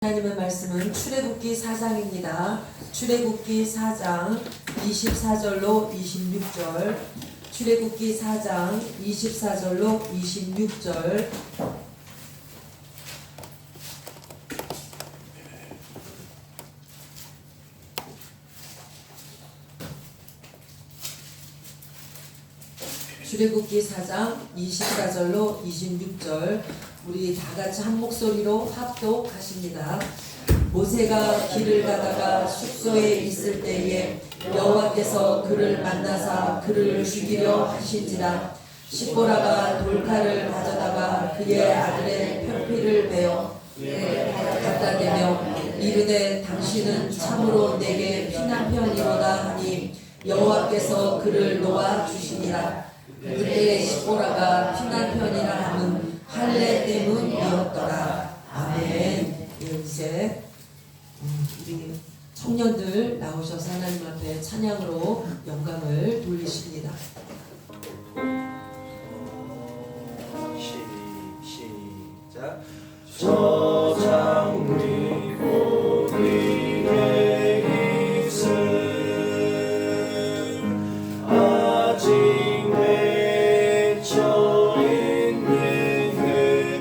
하나님의 말씀은 출애굽기 4장입니다. 출애굽기 4장 24절로 26절, 출애굽기 4장 24절로 26절. 출애굽기 4장 24절로 26절. 우리 다 같이 한 목소리로 합독하십니다. 모세가 길을 가다가 숙소에 있을 때에 여호와께서 그를 만나사 그를 죽이려 하신지라. 시보라가 돌칼을 가져다가 그의 아들의 표피를 베어 갖다 대며 이르되 당신은 참으로 내게 피난편이로다 하니 여호와께서 그를 놓아 주시니라. 그때 시보라가 피난편이라 함은 할례 때문이었더라. 아멘. 이제 우리 청년들 나오셔서 하나님 앞에 찬양으로 영광을 돌리십니다. 시작. 저장리 고리의 입술 아직 맺혀 있는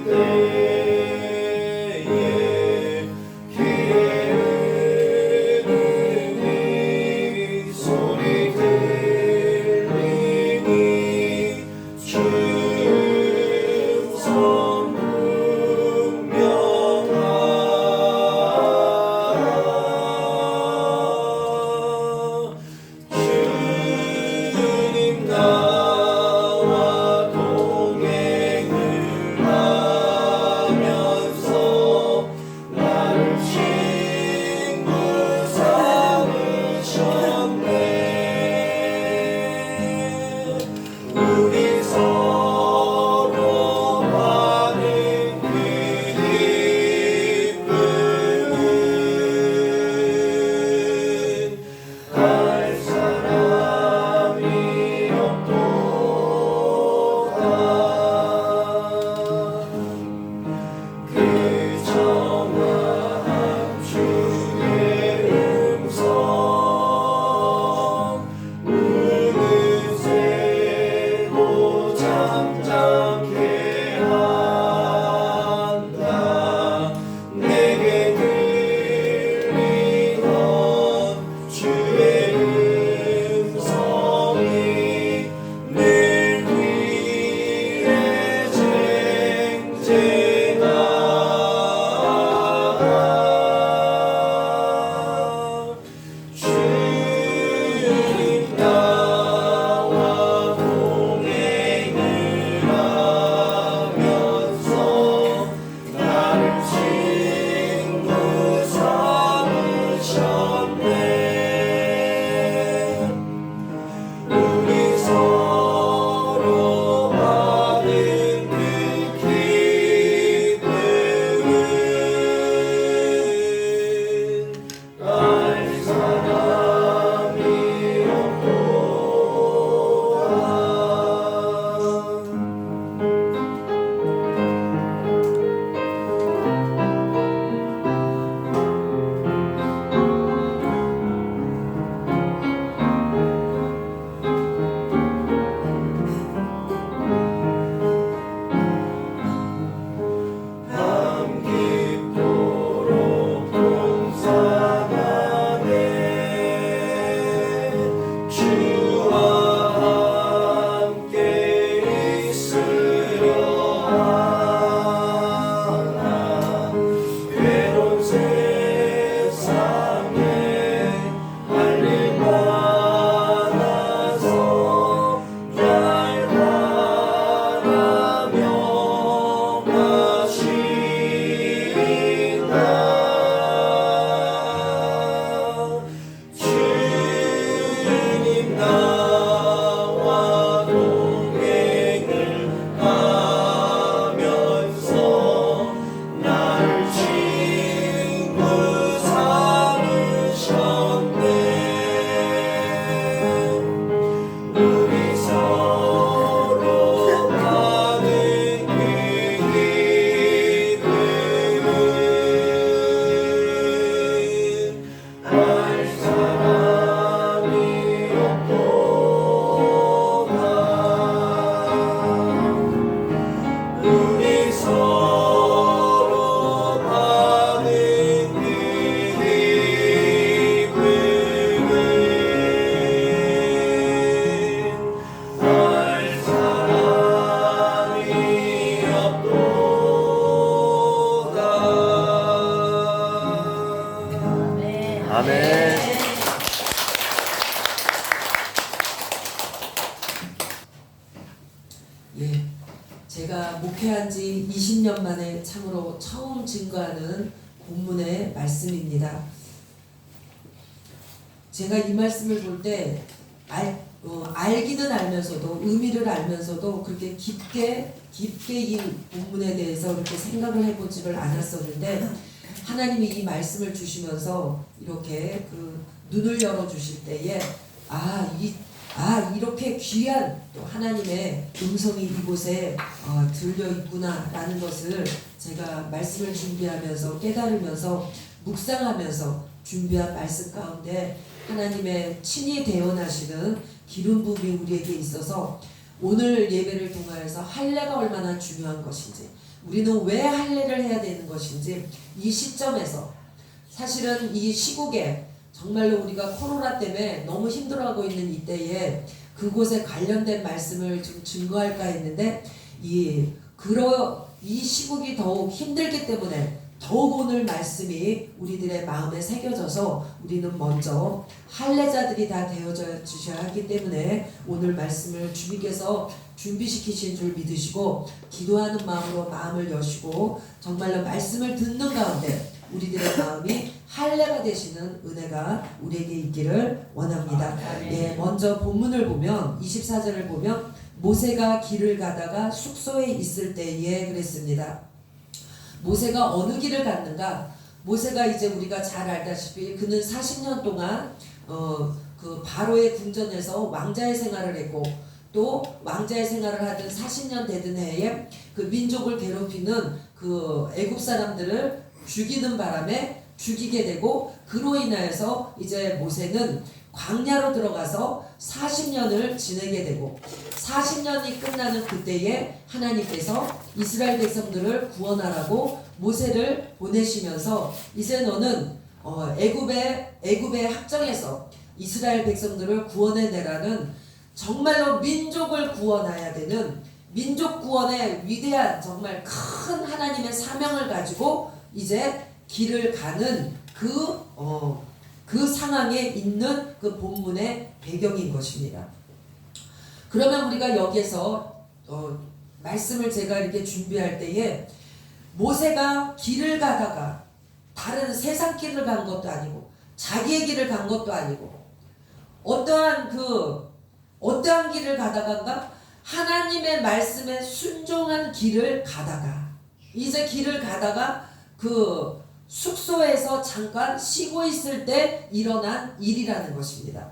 그때에 귀에 흐르는 소리 들리니 주성 주님 나와 동행을 하면서 나를 친구 삼으셨네. 우리 서로 하는 그 기쁨은 할 사람이 없도다. 그 정화한 아멘. 예, 제가 목회한 지 20년 만에 참으로 처음 증거하는 본문의 말씀입니다. 제가 이 말씀을 볼 때 알기는 알면서도 의미를 알면서도 그렇게 깊게 이 본문에 대해서 이렇게 생각을 해보지를 않았었는데 하나님이 이 말씀을 주시면서 이렇게 그 눈을 열어 주실 때에 이렇게 귀한 또 하나님의 음성이 이곳에 들려 있구나라는 것을 제가 말씀을 준비하면서 깨달으면서 묵상하면서 준비한 말씀 가운데 하나님의 친히 대언하시는 기름 부음이 우리에게 있어서 오늘 예배를 통하여서 할례가 얼마나 중요한 것인지, 우리는 왜 할례를 해야 되는 것인지, 이 시점에서 사실은 이 시국에 정말로 우리가 코로나 때문에 너무 힘들어하고 있는 이때에 그곳에 관련된 말씀을 좀 증거할까 했는데 이 시국이 더욱 힘들기 때문에 더욱 오늘 말씀이 우리들의 마음에 새겨져서 우리는 먼저 할례자들이 다 되어져 주셔야 하기 때문에 오늘 말씀을 주님께서 준비시키신 줄 믿으시고 기도하는 마음으로 마음을 여시고 정말로 말씀을 듣는 가운데 우리들의 마음이 할례가 되시는 은혜가 우리에게 있기를 원합니다. 예, 먼저 본문을 보면 24절을 보면 모세가 길을 가다가 숙소에 있을 때에 그랬습니다. 모세가 어느 길을 갔는가? 모세가 이제 우리가 잘 알다시피 그는 40년 동안 그 바로의 궁전에서 왕자의 생활을 했고 또 왕자의 생활을 하던 40년 되던 해에 그 민족을 괴롭히는 그 애굽 사람들을 죽이는 바람에 죽이게 되고 그로 인하여서 이제 모세는 광야로 들어가서 40년을 지내게 되고 40년이 끝나는 그때에 하나님께서 이스라엘 백성들을 구원하라고 모세를 보내시면서 이제 너는 애굽의 학정에서 이스라엘 백성들을 구원해내라는 정말로 민족을 구원해야 되는 민족 구원의 위대한 정말 큰 하나님의 사명을 가지고 이제 길을 가는 그 상황에 있는 그 본문의 배경인 것입니다. 그러면 우리가 여기에서 말씀을 제가 이렇게 준비할 때에 모세가 길을 가다가 다른 세상 길을 간 것도 아니고 자기의 길을 간 것도 아니고 어떠한 길을 가다가인가 하나님의 말씀에 순종한 길을 가다가 이제 길을 가다가 그 숙소에서 잠깐 쉬고 있을 때 일어난 일이라는 것입니다.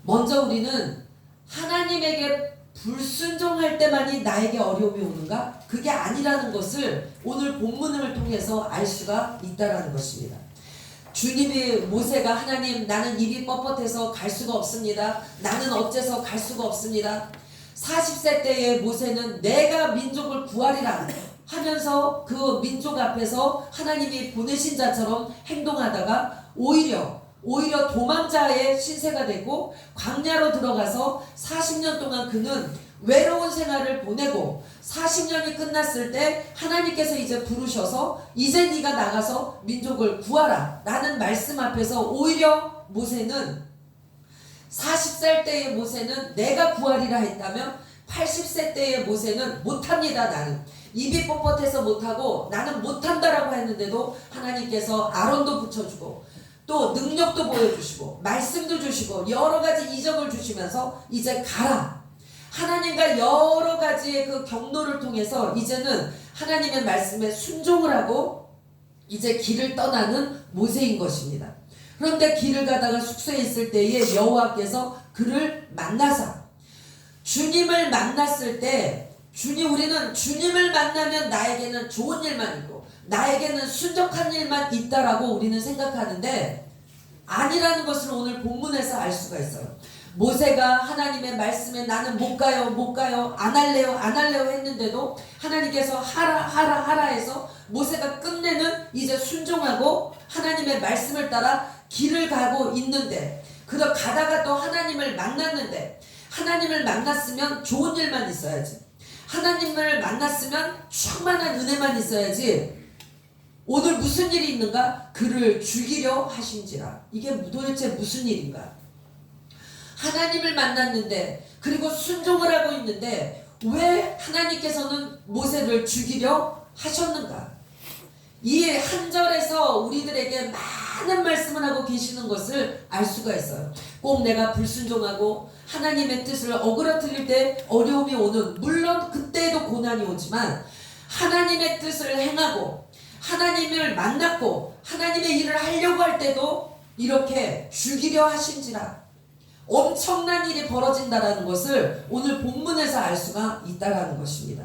먼저 우리는 하나님에게 불순종할 때만이 나에게 어려움이 오는가? 그게 아니라는 것을 오늘 본문을 통해서 알 수가 있다라는 것입니다. 주님이 모세가 하나님 나는 입이 뻣뻣해서 갈 수가 없습니다. 나는 어째서 갈 수가 없습니다. 40세 때에 모세는 내가 민족을 구하리라 하면서 그 민족 앞에서 하나님이 보내신 자처럼 행동하다가 오히려 도망자의 신세가 되고 광야로 들어가서 40년 동안 그는 외로운 생활을 보내고 40년이 끝났을 때 하나님께서 이제 부르셔서 이제 네가 나가서 민족을 구하라 라는 말씀 앞에서 오히려 모세는 40살 때의 모세는 내가 구하리라 했다면 80세 때의 모세는 못합니다. 나는 입이 뻣뻣해서 못하고 나는 못한다라고 했는데도 하나님께서 아론도 붙여주고 또 능력도 보여주시고 말씀도 주시고 여러 가지 이적을 주시면서 이제 가라. 하나님과 여러 가지의 그 경로를 통해서 이제는 하나님의 말씀에 순종을 하고 이제 길을 떠나는 모세인 것입니다. 그런데 길을 가다가 숙소에 있을 때에 여호와께서 그를 만나사 주님을 만났을 때 우리는 주님을 만나면 나에게는 좋은 일만 있고 나에게는 순적한 일만 있다라고 우리는 생각하는데 아니라는 것을 오늘 본문에서 알 수가 있어요. 모세가 하나님의 말씀에 나는 못 가요 안 할래요 했는데도 하나님께서 하라 해서 모세가 끝내는 이제 순종하고 하나님의 말씀을 따라 길을 가고 있는데 그러 가다가 또 하나님을 만났는데 하나님을 만났으면 좋은 일만 있어야지 하나님을 만났으면 충만한 은혜만 있어야지 오늘 무슨 일이 있는가? 그를 죽이려 하신지라. 이게 도대체 무슨 일인가? 하나님을 만났는데 그리고 순종을 하고 있는데 왜 하나님께서는 모세를 죽이려 하셨는가? 이 한 절에서 우리들에게 많은 말씀을 하고 계시는 것을 알 수가 있어요. 꼭 내가 불순종하고 하나님의 뜻을 어그러뜨릴 때 어려움이 오는, 물론 그때에도 고난이 오지만 하나님의 뜻을 행하고 하나님을 만났고 하나님의 일을 하려고 할 때도 이렇게 죽이려 하신지라. 엄청난 일이 벌어진다라는 것을 오늘 본문에서 알 수가 있다라는 것입니다.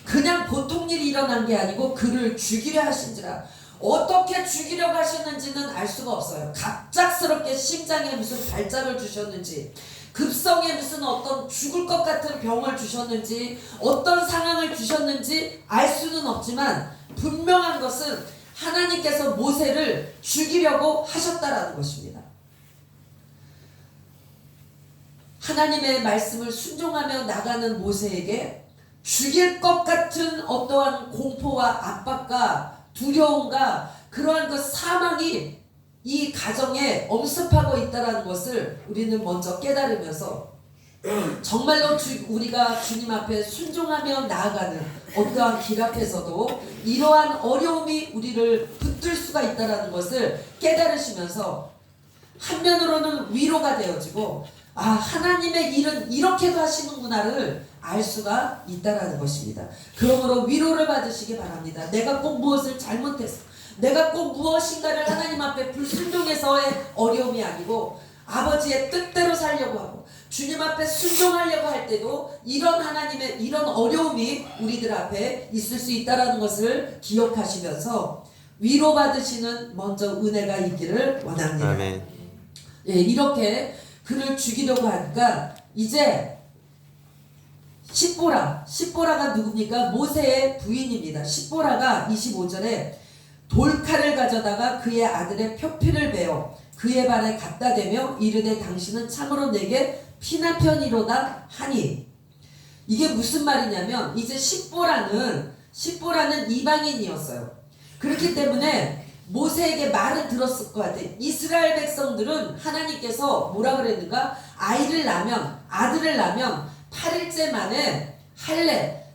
그냥 보통 일이 일어난 게 아니고 그를 죽이려 하신지라. 어떻게 죽이려고 하셨는지는 알 수가 없어요. 갑작스럽게 심장에 무슨 발작을 주셨는지, 급성에 무슨 어떤 죽을 것 같은 병을 주셨는지, 어떤 상황을 주셨는지 알 수는 없지만 분명한 것은 하나님께서 모세를 죽이려고 하셨다라는 것입니다. 하나님의 말씀을 순종하며 나가는 모세에게 죽일 것 같은 어떠한 공포와 압박과 두려움과 그러한 그 사망이 이 가정에 엄습하고 있다는 것을 우리는 먼저 깨달으면서 정말로 우리가 주님 앞에 순종하며 나아가는 어떠한 길 앞에서도 이러한 어려움이 우리를 붙들 수가 있다는 것을 깨달으시면서 한면으로는 위로가 되어지고, 아, 하나님의 일은 이렇게도 하시는구나를 알 수가 있다라는 것입니다. 그러므로 위로를 받으시기 바랍니다. 내가 꼭 무엇을 잘못했어, 내가 꼭 무엇인가를 하나님 앞에 불순종해서의 어려움이 아니고 아버지의 뜻대로 살려고 하고 주님 앞에 순종하려고 할 때도 이런 하나님의 이런 어려움이 우리들 앞에 있을 수 있다라는 것을 기억하시면서 위로받으시는 먼저 은혜가 있기를 원합니다. 아멘. 예, 이렇게 그를 죽이려고 하니까 이제 십보라가 누굽니까? 모세의 부인입니다. 십보라가 25절에 돌칼을 가져다가 그의 아들의 표피를 베어 그의 발에 갖다 대며 이르되 당신은 참으로 내게 피난편이로다 하니, 이게 무슨 말이냐면 이제 십보라는 이방인이었어요. 그렇기 때문에 모세에게 말을 들었을 것 같아요. 이스라엘 백성들은 하나님께서 뭐라 그랬는가? 아들을 낳으면 8일째 만에 할례,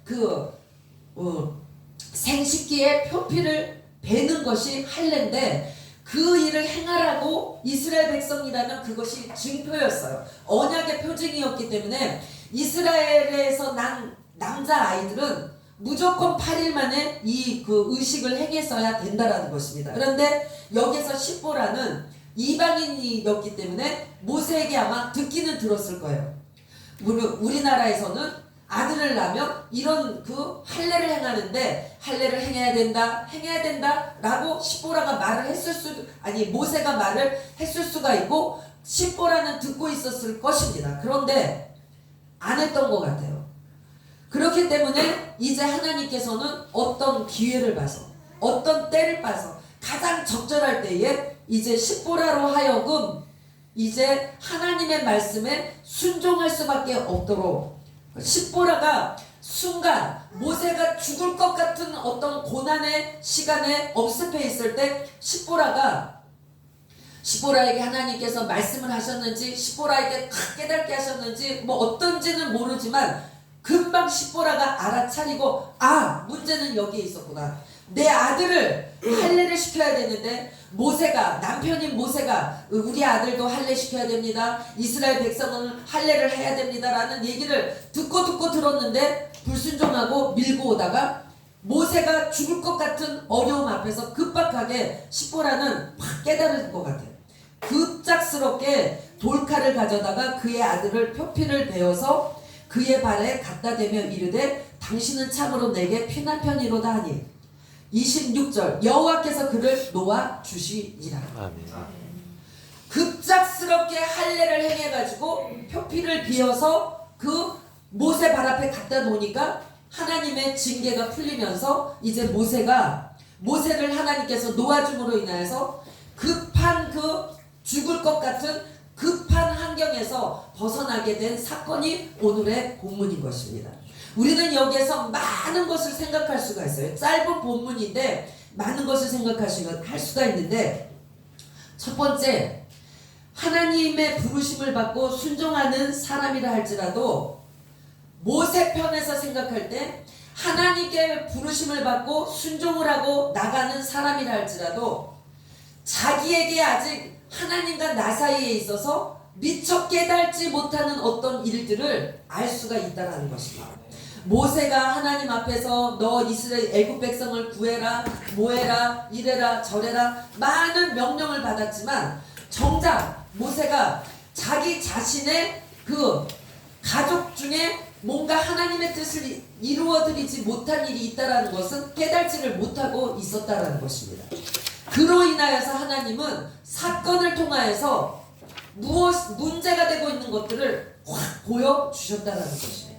생식기의 표피를 베는 것이 할례인데, 그 일을 행하라고 이스라엘 백성이라면 그것이 증표였어요. 언약의 표징이었기 때문에 이스라엘에서 난 남자 아이들은 무조건 8일 만에 그 의식을 행했어야 된다라는 것입니다. 그런데 여기서 십보라는 이방인이었기 때문에 모세에게 아마 듣기는 들었을 거예요. 우리나라에서는 아들을 낳으면 이런 할례를 행하는데 할례를 행해야 된다라고 십보라가 말을 모세가 말을 했을 수가 있고 십보라는 듣고 있었을 것입니다. 그런데 안 했던 것 같아요. 그렇기 때문에 이제 하나님께서는 어떤 기회를 봐서, 어떤 때를 봐서 가장 적절할 때에 이제 십보라로 하여금 이제 하나님의 말씀에 순종할 수밖에 없도록, 십보라가 순간 모세가 죽을 것 같은 어떤 고난의 시간에 엄습해 있을 때 십보라에게 하나님께서 말씀을 하셨는지, 십보라에게 깨닫게 하셨는지 어떤지는 모르지만 금방 십보라가 알아차리고, 문제는 여기에 있었구나. 내 아들을 할례를 시켜야 되는데 남편인 모세가 우리 아들도 할례 시켜야 됩니다, 이스라엘 백성은 할례를 해야 됩니다라는 얘기를 듣고 들었는데 불순종하고 밀고 오다가 모세가 죽을 것 같은 어려움 앞에서 급박하게 십보라는 확 깨달은 것 같아요. 급작스럽게 돌칼을 가져다가 그의 아들을 표피를 베어서 그의 발에 갖다 대며 이르되 당신은 참으로 내게 피난편이로다 하니, 26절 여호와께서 그를 놓아 주시니라. 아멘. 급작스럽게 할례를 행해가지고 표피를 비어서 그 모세 발 앞에 갖다 놓으니까 하나님의 징계가 풀리면서 이제 모세를 하나님께서 놓아줌으로 인하여서 급한 죽을 것 같은 급한 환경에서 벗어나게 된 사건이 오늘의 본문인 것입니다. 우리는 여기에서 많은 것을 생각할 수가 있어요. 짧은 본문인데 많은 것을 생각하시면 할 수가 있는데, 첫 번째, 하나님의 부르심을 받고 순종하는 사람이라 할지라도 모세 편에서 생각할 때 하나님께 부르심을 받고 순종을 하고 나가는 사람이라 할지라도 자기에게 아직 하나님과 나 사이에 있어서 미처 깨닫지 못하는 어떤 일들을 알 수가 있다는 것입니다. 모세가 하나님 앞에서 너 이스라엘 애굽 백성을 구해라, 뭐해라, 이래라, 저래라 많은 명령을 받았지만 정작 모세가 자기 자신의 그 가족 중에 뭔가 하나님의 뜻을 이루어드리지 못한 일이 있다는 것은 깨달지를 못하고 있었다는 것입니다. 그로 인하여서 하나님은 사건을 통하여서 무엇 문제가 되고 있는 것들을 확 보여주셨다는 것입니다.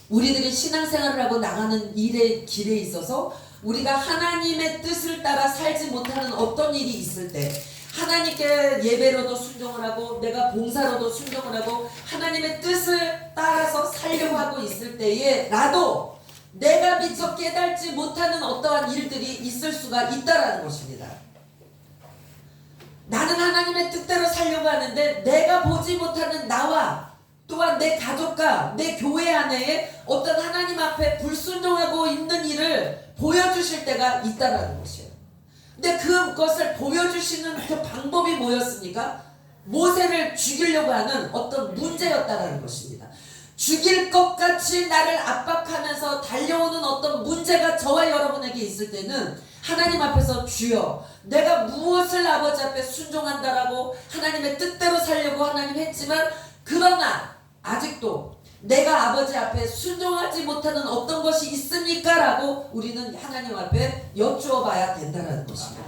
우리들이 신앙생활을 하고 나가는 일의 길에 있어서 우리가 하나님의 뜻을 따라 살지 못하는 어떤 일이 있을 때 하나님께 예배로도 순종을 하고 내가 봉사로도 순종을 하고 하나님의 뜻을 따라서 살려고 하고 있을 때에 나도 내가 미처 깨닫지 못하는 어떠한 일들이 있을 수가 있다라는 것입니다. 나는 하나님의 뜻대로 살려고 하는데 내가 보지 못하는 나와 또한 내 가족과 내 교회 안에 어떤 하나님 앞에 불순종하고 있는 일을 보여주실 때가 있다라는 것이에요. 근데 그것을 보여주시는 그 방법이 뭐였습니까? 모세를 죽이려고 하는 어떤 문제였다라는 것입니다. 죽일 것 같이 나를 압박하면서 달려오는 어떤 문제가 저와 여러분에게 있을 때는 하나님 앞에서 주여 내가 무엇을 아버지 앞에 순종한다라고 하나님의 뜻대로 살려고 하나님 했지만 그러나 아직도 내가 아버지 앞에 순종하지 못하는 어떤 것이 있습니까? 라고 우리는 하나님 앞에 여쭈어 봐야 된다는 것입니다.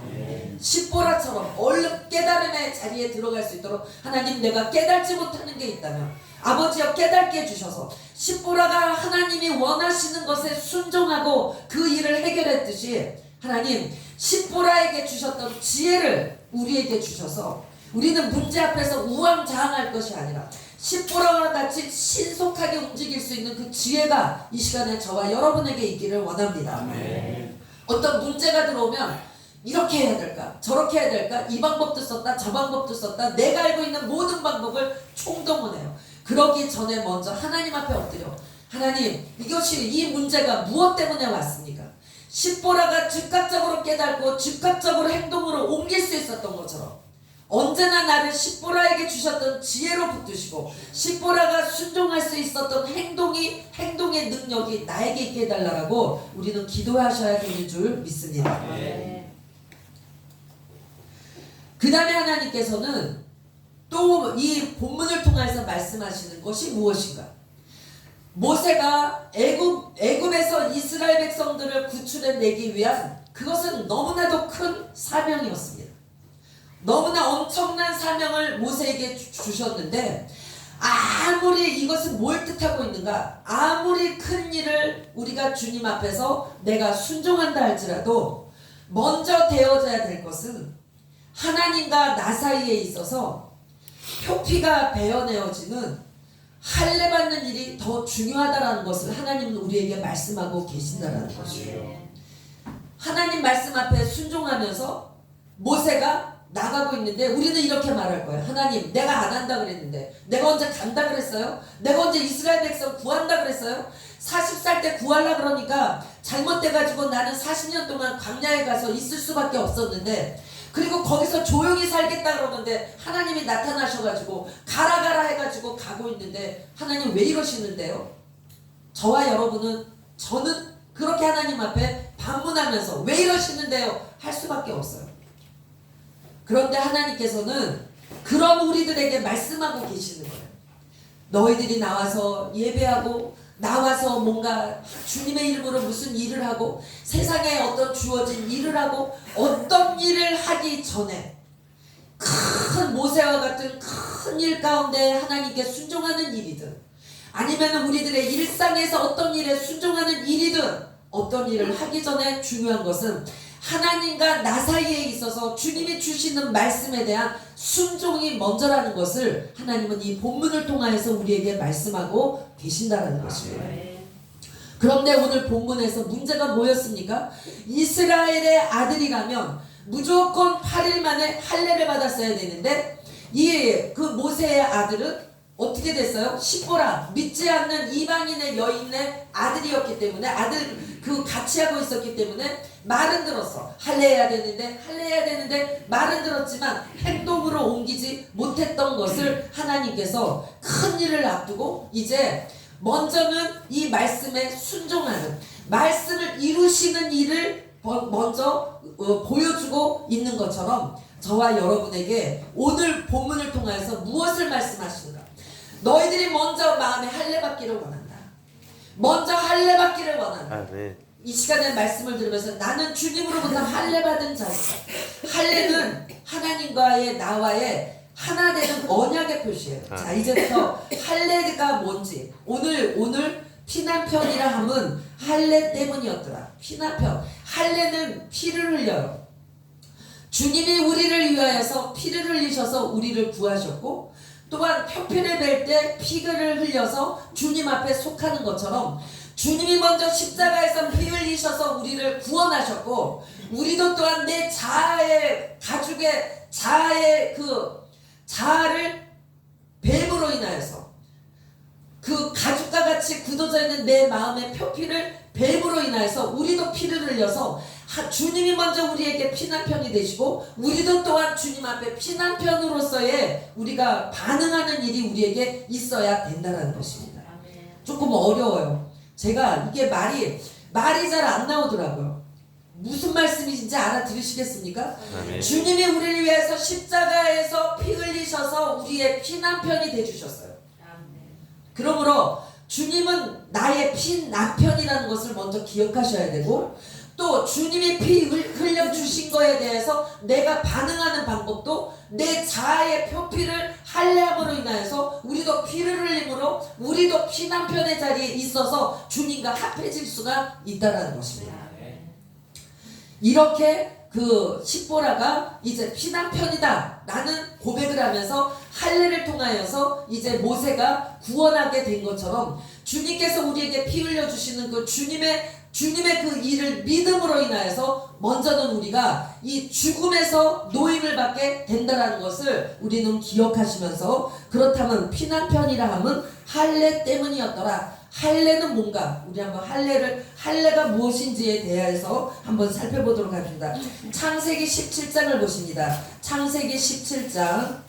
십보라처럼 얼른 깨달음의 자리에 들어갈 수 있도록 하나님 내가 깨달지 못하는 게 있다면 아버지여 깨닫게 해주셔서 십보라가 하나님이 원하시는 것에 순종하고 그 일을 해결했듯이 하나님 십보라에게 주셨던 지혜를 우리에게 주셔서 우리는 문제 앞에서 우왕좌왕할 것이 아니라 십보라와 같이 신속하게 움직일 수 있는 그 지혜가 이 시간에 저와 여러분에게 있기를 원합니다. 아멘. 어떤 문제가 들어오면 이렇게 해야 될까 저렇게 해야 될까 이 방법도 썼다 저 방법도 썼다 내가 알고 있는 모든 방법을 총동원해요. 그러기 전에 먼저 하나님 앞에 엎드려 하나님 이것이 이 문제가 무엇 때문에 왔습니까? 십보라가 즉각적으로 깨닫고 즉각적으로 행동으로 옮길 수 있었던 것처럼 언제나 나를 십보라에게 주셨던 지혜로 붙드시고 십보라가 순종할 수 있었던 행동의 능력이 나에게 있게 해달라고 우리는 기도하셔야 되는 줄 믿습니다. 그 다음에 하나님께서는 또 이 본문을 통해서 말씀하시는 것이 무엇인가? 모세가 애굽에서 이스라엘 백성들을 구출해내기 위한 그것은 너무나도 큰 사명이었습니다. 너무나 엄청난 사명을 모세에게 주셨는데 아무리 이것은 뭘 뜻하고 있는가? 아무리 큰 일을 우리가 주님 앞에서 내가 순종한다 할지라도 먼저 되어져야 될 것은 하나님과 나 사이에 있어서 표피가 베어내어지는 할례 받는 일이 더 중요하다는 것을 하나님은 우리에게 말씀하고 계신다는 것이에요. 하나님 말씀 앞에 순종하면서 모세가 나가고 있는데 우리는 이렇게 말할 거예요. 하나님 내가 안 한다 그랬는데 내가 언제 간다 그랬어요? 내가 언제 이스라엘 백성 구한다 그랬어요? 40살 때 구하려 그러니까 잘못돼가지고 나는 40년 동안 광야에 가서 있을 수밖에 없었는데 그리고 거기서 조용히 살겠다 그러는데 하나님이 나타나셔가지고 가라 해가지고 가고 있는데 하나님 왜 이러시는데요? 저와 여러분은 저는 그렇게 하나님 앞에 반문하면서 왜 이러시는데요? 할 수밖에 없어요. 그런데 하나님께서는 그런 우리들에게 말씀하고 계시는 거예요. 너희들이 나와서 예배하고 나와서 뭔가 주님의 이름으로 무슨 일을 하고 세상에 어떤 주어진 일을 하고 어떤 일을 하기 전에 큰 모세와 같은 큰 일 가운데 하나님께 순종하는 일이든 아니면 우리들의 일상에서 어떤 일에 순종하는 일이든 어떤 일을 하기 전에 중요한 것은 하나님과 나 사이에 있어서 주님이 주시는 말씀에 대한 순종이 먼저라는 것을 하나님은 이 본문을 통하여서 우리에게 말씀하고 계신다는 것입니다. 그런데 오늘 본문에서 문제가 뭐였습니까? 이스라엘의 아들이라면 무조건 8일 만에 할례를 받았어야 되는데 이 그 모세의 아들은 어떻게 됐어요? 십보라, 믿지 않는 이방인의 여인의 아들이었기 때문에 아들 그 같이 하고 있었기 때문에 말은 들었어. 할례해야 되는데 말은 들었지만 행동으로 옮기지 못했던 것을 하나님께서 큰 일을 앞두고 이제 먼저는 이 말씀에 순종하는, 말씀을 이루시는 일을 먼저 보여주고 있는 것처럼 저와 여러분에게 오늘 본문을 통해서 무엇을 말씀하시는가? 너희들이 먼저 마음에 할례 받기를 원한다. 먼저 할례 받기를 원한다. 아멘. 이 시간에 말씀을 들으면서 나는 주님으로부터 할례 받은 자이다. 할례는 하나님과의 나와의 하나 되는 언약의 표시예요. 자, 이제부터 할례가 뭔지 오늘 피난편이라 함은 할례 때문이었더라. 피난편. 할례는 피를 흘려요. 주님이 우리를 위하여서 피를 흘리셔서 우리를 구하셨고 또한 표피를 뵐 때 피를 흘려서 주님 앞에 속하는 것처럼 주님이 먼저 십자가에서 피 흘리셔서 우리를 구원하셨고 우리도 또한 내 자아의 가죽의 자아의 그 자아를 뱀으로 인하여서 그 가죽과 같이 굳어져 있는 내 마음의 표피를 뱀으로 인하여서 우리도 피를 흘려서 주님이 먼저 우리에게 피난편이 되시고 우리도 또한 주님 앞에 피난편으로서의 우리가 반응하는 일이 우리에게 있어야 된다는 것입니다. 조금 어려워요. 제가 이게 말이 잘 안 나오더라고요. 무슨 말씀이신지 알아들으시겠습니까? 아멘. 주님이 우리를 위해서 십자가에서 피 흘리셔서 우리의 피난편이 되주셨어요. 그러므로 주님은 나의 피난편이라는 것을 먼저 기억하셔야 되고 또 주님이 피 흘려주신 거에 대해서 내가 반응하는 방법도 내 자아의 표피를 할례함으로 인하여서 우리도 피를 흘림으로 우리도 피난편의 자리에 있어서 주님과 합해질 수가 있다는 것입니다. 이렇게 그 십보라가 이제 피난편이다 라는 고백을 하면서 할례를 통하여서 이제 모세가 구원하게 된 것처럼 주님께서 우리에게 피 흘려주시는 그 주님의 그 일을 믿음으로 인하여서 먼저는 우리가 이 죽음에서 노임을 받게 된다는 것을 우리는 기억하시면서 그렇다면 피난편이라 함은 할례 때문이었더라. 할례는 뭔가? 우리 한번 할례가 무엇인지에 대해서 한번 살펴보도록 하겠습니다. 창세기 17장을 보십니다. 창세기 17장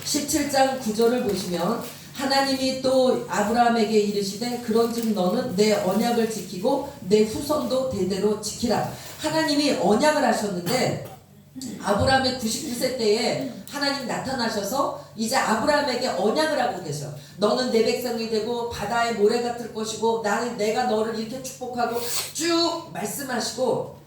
17장 9절을 보시면 하나님이 또 아브라함에게 이르시되 그런즉 너는 내 언약을 지키고 내 후손도 대대로 지키라. 하나님이 언약을 하셨는데 아브라함의 99세 때에 하나님 나타나셔서 이제 아브라함에게 언약을 하고 계셔. 너는 내 백성이 되고 바다의 모래 같을 것이고 내가 너를 이렇게 축복하고 쭉 말씀하시고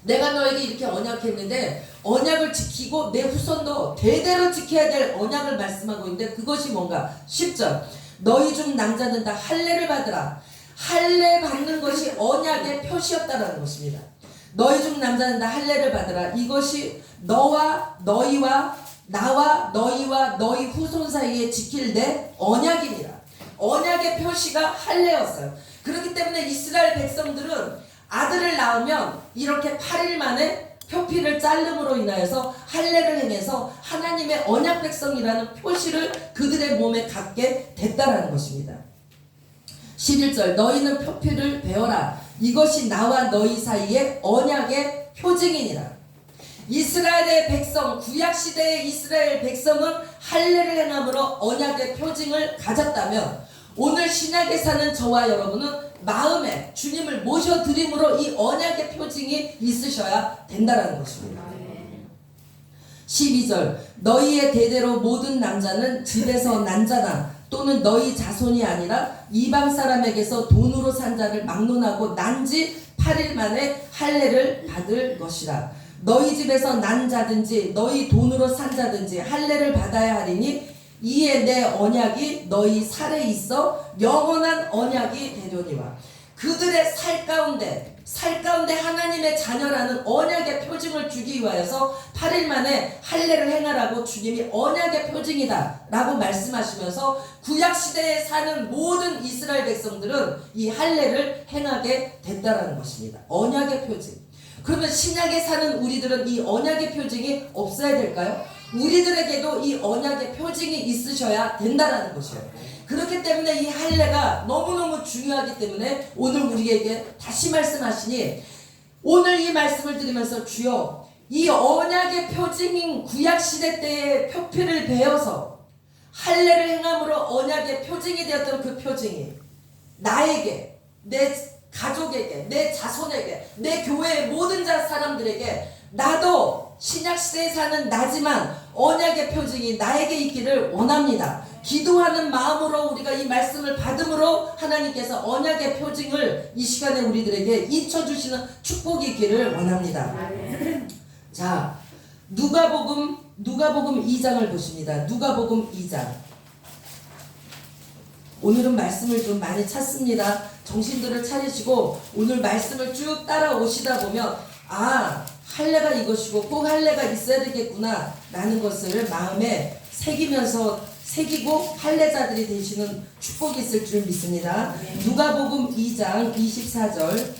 내가 너에게 이렇게 언약했는데 언약을 지키고 내 후손도 대대로 지켜야 될 언약을 말씀하고 있는데 그것이 뭔가? 10절 너희 중 남자는 다 할례를 받으라. 할례 받는 것이 언약의 표시였다라는 것입니다. 너희 중 남자는 다 할례를 받으라. 이것이 너와 너희와 나와 너희와 너희 후손 사이에 지킬 내 언약이니라. 언약의 표시가 할례였어요. 그렇기 때문에 이스라엘 백성들은 아들을 낳으면 이렇게 8일 만에 표피를 자름으로 인하여서 할례를 행해서 하나님의 언약 백성이라는 표시를 그들의 몸에 갖게 됐다라는 것입니다. 11절 너희는 표피를 베어라. 이것이 나와 너희 사이의 언약의 표징이니라. 이스라엘의 백성, 구약시대의 이스라엘 백성은 할례를 행함으로 언약의 표징을 가졌다면 오늘 신약에 사는 저와 여러분은 마음에 주님을 모셔드림으로 이 언약의 표징이 있으셔야 된다는 것입니다. 12절 너희의 대대로 모든 남자는 집에서 난 자나 또는 너희 자손이 아니라 이방 사람에게서 돈으로 산 자를 막론하고 난 지 8일 만에 할례를 받을 것이라. 너희 집에서 난 자든지 너희 돈으로 산 자든지 할례를 받아야 하리니 이에 내 언약이 너희 살에 있어 영원한 언약이 되려니와. 그들의 살 가운데 살 가운데 하나님의 자녀라는 언약의 표징을 주기 위하여서 8일 만에 할례를 행하라고 주님이 언약의 표징이다 라고 말씀하시면서 구약시대에 사는 모든 이스라엘 백성들은 이 할례를 행하게 됐다라는 것입니다. 언약의 표징. 그러면 신약에 사는 우리들은 이 언약의 표징이 없어야 될까요? 우리들에게도 이 언약의 표징이 있으셔야 된다라는 것이에요. 그렇기 때문에 이 할례가 너무너무 중요하기 때문에 오늘 우리에게 다시 말씀하시니, 오늘 이 말씀을 드리면서 주여 이 언약의 표징인 구약시대 때의 표피를 베어서 할례를 행함으로 언약의 표징이 되었던 그 표징이 나에게, 내 가족에게, 내 자손에게, 내 교회의 모든 사람들에게, 나도 신약시대에 사는 나지만 언약의 표징이 나에게 있기를 원합니다. 기도하는 마음으로 우리가 이 말씀을 받음으로 하나님께서 언약의 표징을 이 시간에 우리들에게 잊혀주시는 축복이 있기를 원합니다. 자, 누가복음 2장을 보십니다. 누가복음 2장. 오늘은 말씀을 좀 많이 찾습니다. 정신들을 차리시고 오늘 말씀을 쭉 따라오시다 보면 할례가 이것이고 꼭 할례가 있어야 되겠구나 라는 것을 마음에 새기고 할례자들이 되시는 축복이 있을 줄 믿습니다. 누가복음 2장 24절.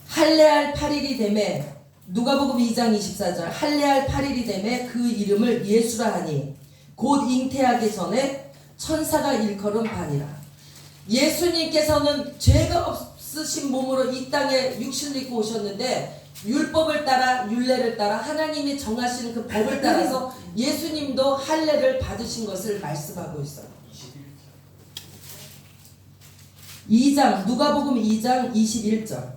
할례할 8일이 되매, 누가복음 2장 24절. 할례할 8일이 되매 그 이름을 예수라 하니 곧 잉태하기 전에 천사가 일컬은 바니라. 예수님께서는 죄가 없으신 몸으로 이 땅에 육신을 입고 오셨는데 율법을 따라, 율례를 따라 하나님이 정하시는 그 법을 따라서 예수님도 할례를 받으신 것을 말씀하고 있어요. 2장, 누가복음 2장 21절.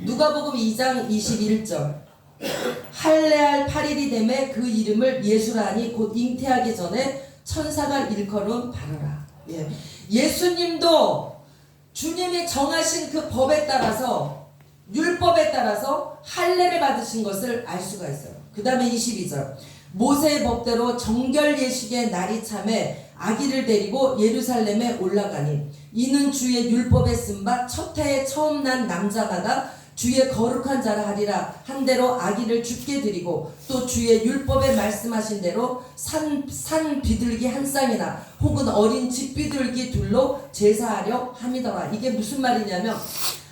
누가복음 2장 21절. 할례할 8일이 되매 그 이름을 예수라 하니 곧 잉태하기 전에 천사가 일컬은 바로라. 예수님도 주님이 정하신 그 법에 따라서, 율법에 따라서 할례를 받으신 것을 알 수가 있어요. 그 다음에 22절. 모세의 법대로 정결 예식의 날이 참에 아기를 데리고 예루살렘에 올라가니 이는 주의 율법에 쓴 바 첫 해에 처음 난 남자마다 주의 거룩한 자라 하리라 한 대로 아기를 죽게 드리고 또 주의 율법에 말씀하신 대로 산 비둘기 한 쌍이나 혹은 어린 집 비둘기 둘로 제사하려 함이더라. 이게 무슨 말이냐면,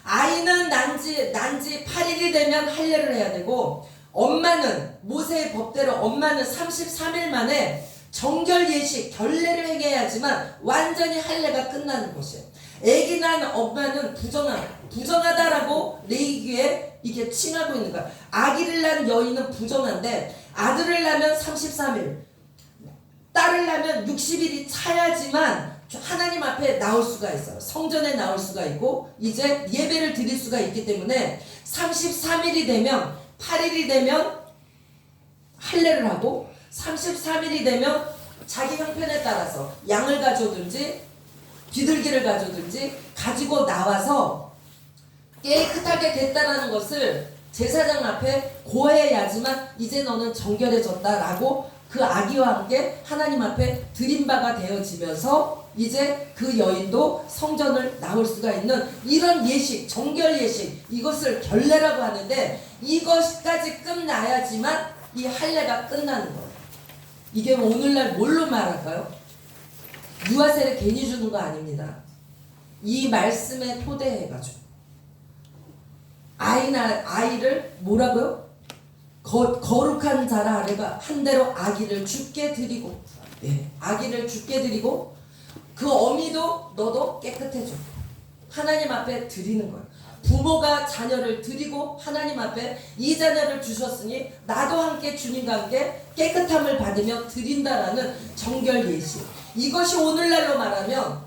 아이는 난지 8일이 되면 할례를 해야 되고, 엄마는 모세의 법대로 엄마는 33일 만에 정결 예식 결례를 행해야지만 완전히 할례가 끝나는 것이에요. 아기 난 엄마는 부정하다라고 레위기에 이게 칭하고 있는 거야. 아기를 낳은 여인은 부정한데 아들을 낳으면 33일, 딸을 낳으면 60일이 차야지만 하나님 앞에 나올 수가 있어요. 성전에 나올 수가 있고 이제 예배를 드릴 수가 있기 때문에 33일이 되면, 8일이 되면 할례를 하고 33일이 되면 자기 형편에 따라서 양을 가져오든지 비둘기를 가져오든지 가지고 나와서 깨끗하게 됐다라는 것을 제사장 앞에 고해야지만 이제 너는 정결해졌다라고 그 아기와 함께 하나님 앞에 드린 바가 되어지면서 이제 그 여인도 성전을 나올 수가 있는 이런 예식, 정결 예식, 이것을 결례라고 하는데 이것까지 끝나야지만 이 할례가 끝나는 거예요. 이게 오늘날 뭘로 말할까요? 유아세를 괜히 주는 거 아닙니다. 이 말씀에 토대해가지고 아이를 뭐라고요? 거룩한 자라 하래가 한 대로 아기를 죽게 드리고, 아기를 죽게 드리고 그 어미도 너도 깨끗해져. 하나님 앞에 드리는 거예요. 부모가 자녀를 드리고 하나님 앞에 이 자녀를 주셨으니 나도 함께 주님과 함께 깨끗함을 받으며 드린다라는 정결 예식. 이것이 오늘날로 말하면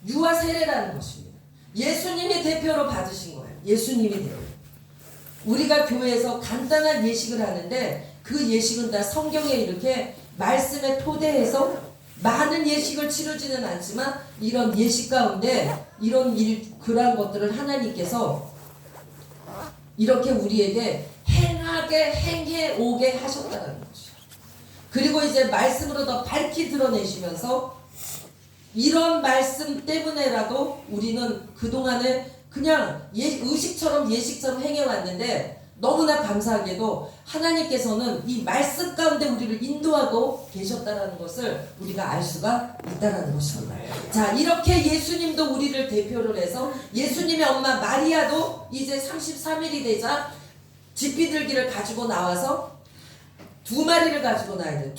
유아 세례라는 것입니다. 예수님이 대표로 받으신 거예요. 예수님이 대표. 우리가 교회에서 간단한 예식을 하는데 그 예식은 다 성경에 이렇게 말씀에 토대해서 많은 예식을 치르지는 않지만 이런 예식 가운데 그러한 것들을 하나님께서 이렇게 우리에게 행해 오게 하셨다는 것이죠. 그리고 이제 말씀으로 더 밝히 드러내시면서 이런 말씀 때문에라도 우리는 그동안에 그냥 의식처럼 예식처럼 행해왔는데 너무나 감사하게도 하나님께서는 이 말씀 가운데 우리를 인도하고 계셨다는 것을 우리가 알 수가 있다는 것입니다. 자, 이렇게 예수님도 우리를 대표를 해서 예수님의 엄마 마리아도 이제 33일이 되자 집비둘기를 가지고 나와서 2마리를 가지고 나야 돼.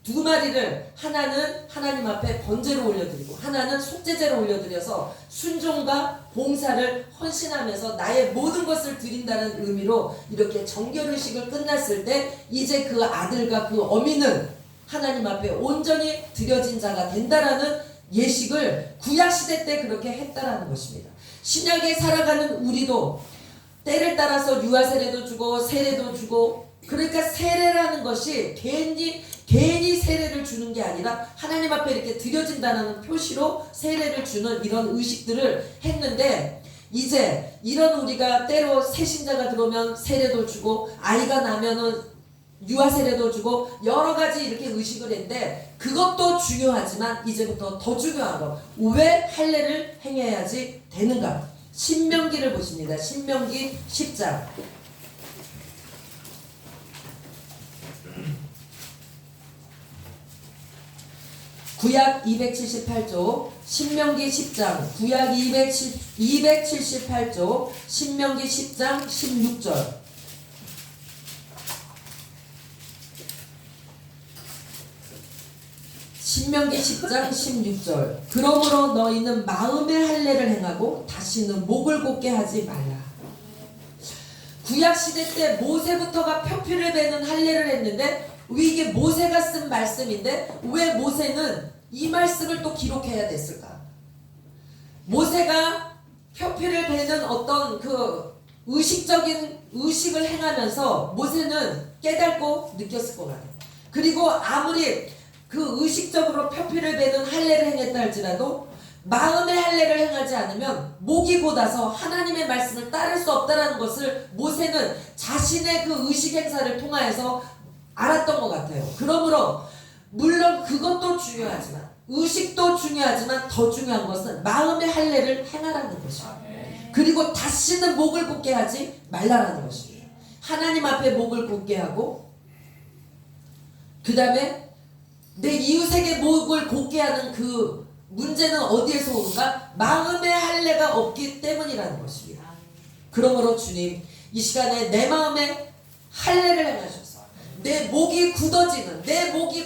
2마리를 하나는 하나님 앞에 번제로 올려드리고 하나는 속죄제로 올려드려서 순종과 봉사를 헌신하면서 나의 모든 것을 드린다는 의미로 이렇게 정결의식을 끝났을 때 이제 그 아들과 그 어미는 하나님 앞에 온전히 드려진 자가 된다라는 예식을 구약시대 때 그렇게 했다라는 것입니다. 신약에 살아가는 우리도 때를 따라서 유아세례도 주고 세례도 주고, 그러니까 세례라는 것이 괜히 세례를 주는 게 아니라 하나님 앞에 이렇게 드려진다는 표시로 세례를 주는 이런 의식들을 했는데, 이제 이런 우리가 때로 새신자가 들어오면 세례도 주고 아이가 나면은 유아세례도 주고 여러 가지 이렇게 의식을 했는데, 그것도 중요하지만 이제부터 더 중요한 거, 왜 할례를 행해야지 되는가? 신명기를 보십니다. 신명기 10장. 구약 278조, 신명기 10장, 구약 278조, 신명기 10장 16절. 신명기 10장 16절. 그러므로 너희는 마음의 할례를 행하고 다시는 목을 곧게 하지 말라. 구약시대 때 모세부터가 표피를 베는 할례를 했는데, 왜 이게 모세가 쓴 말씀인데 왜 모세는 이 말씀을 또 기록해야 됐을까? 모세가 표피를 베는 어떤 그 의식적인 의식을 행하면서 모세는 깨닫고 느꼈을 것 같아요. 그리고 아무리 그 의식적으로 표피를 베는 할례를 행했다 할지라도 마음의 할례를 행하지 않으면 목이 곧아서 하나님의 말씀을 따를 수 없다는 것을 모세는 자신의 그 의식 행사를 통하여서 알았던 것 같아요. 그러므로 물론 그것도 중요하지만, 의식도 중요하지만 더 중요한 것은 마음의 할례를 행하라는 것입니다. 그리고 다시는 목을 곧게 하지 말라라는 것입니다. 하나님 앞에 목을 곧게 하고, 그 다음에 내 이웃에게 목을 곧게 하는 그 문제는 어디에서 오는가? 마음의 할례가 없기 때문이라는 것입니다. 그러므로 주님, 이 시간에 내 마음에 할례를 행하셔서 내 목이 굳어지는, 내 목이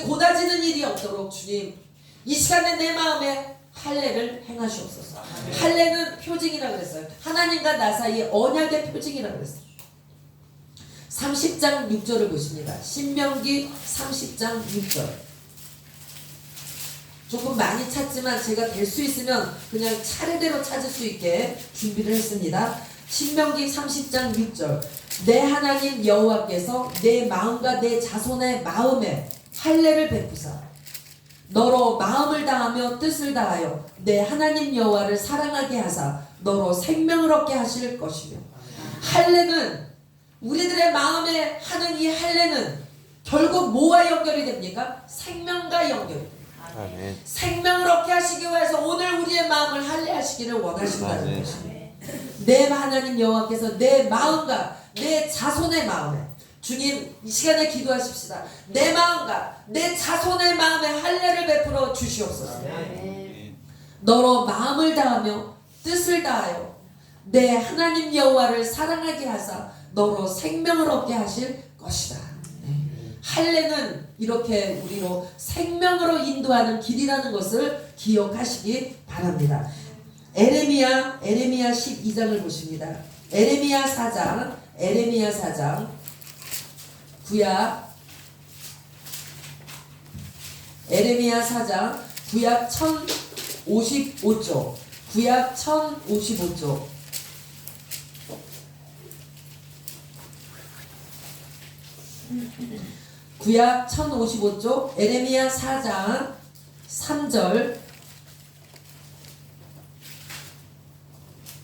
고다지는 일이 없도록 주님, 이 시간에 내 마음에 할례를 행하시옵소서. 할례는 표징이라고 그랬어요. 하나님과 나 사이의 언약의 표징이라고 그랬어요. 30장 6절을 보십니다. 신명기 30장 6절. 조금 많이 찾지만 제가 될 수 있으면 그냥 차례대로 찾을 수 있게 준비를 했습니다. 신명기 30장 6절. 내 하나님 여호와께서 내 마음과 내 자손의 마음에 할례를 베푸사 너로 마음을 다하며 뜻을 다하여 내 하나님 여호와를 사랑하게 하사 너로 생명을 얻게 하실 것이며. 할례는, 우리들의 마음에 하는 이 할례는 결국 뭐와 연결이 됩니까? 생명과 연결이 됩니다. 아멘. 생명을 얻게 하시기 위해서 오늘 우리의 마음을 할례하시기를 원하신다는 것입니다. 내 하나님 여호와께서 내 마음과 내 자손의 마음에, 주님 이 시간에 기도하십시다. 내 마음과 내 자손의 마음에 할례를 베풀어 주시옵소서. 너로 마음을 다하며 뜻을 다하여 내 하나님 여호와를 사랑하게 하사 너로 생명을 얻게 하실 것이다. 할례는 이렇게 우리로 생명으로 인도하는 길이라는 것을 기억하시기 바랍니다. 에레미야 12장을 보십니다. 에레미야 4장 구약 에레미야 4장 구약 1055조 구약 1055조 구약 1055조 에레미야 4장 3절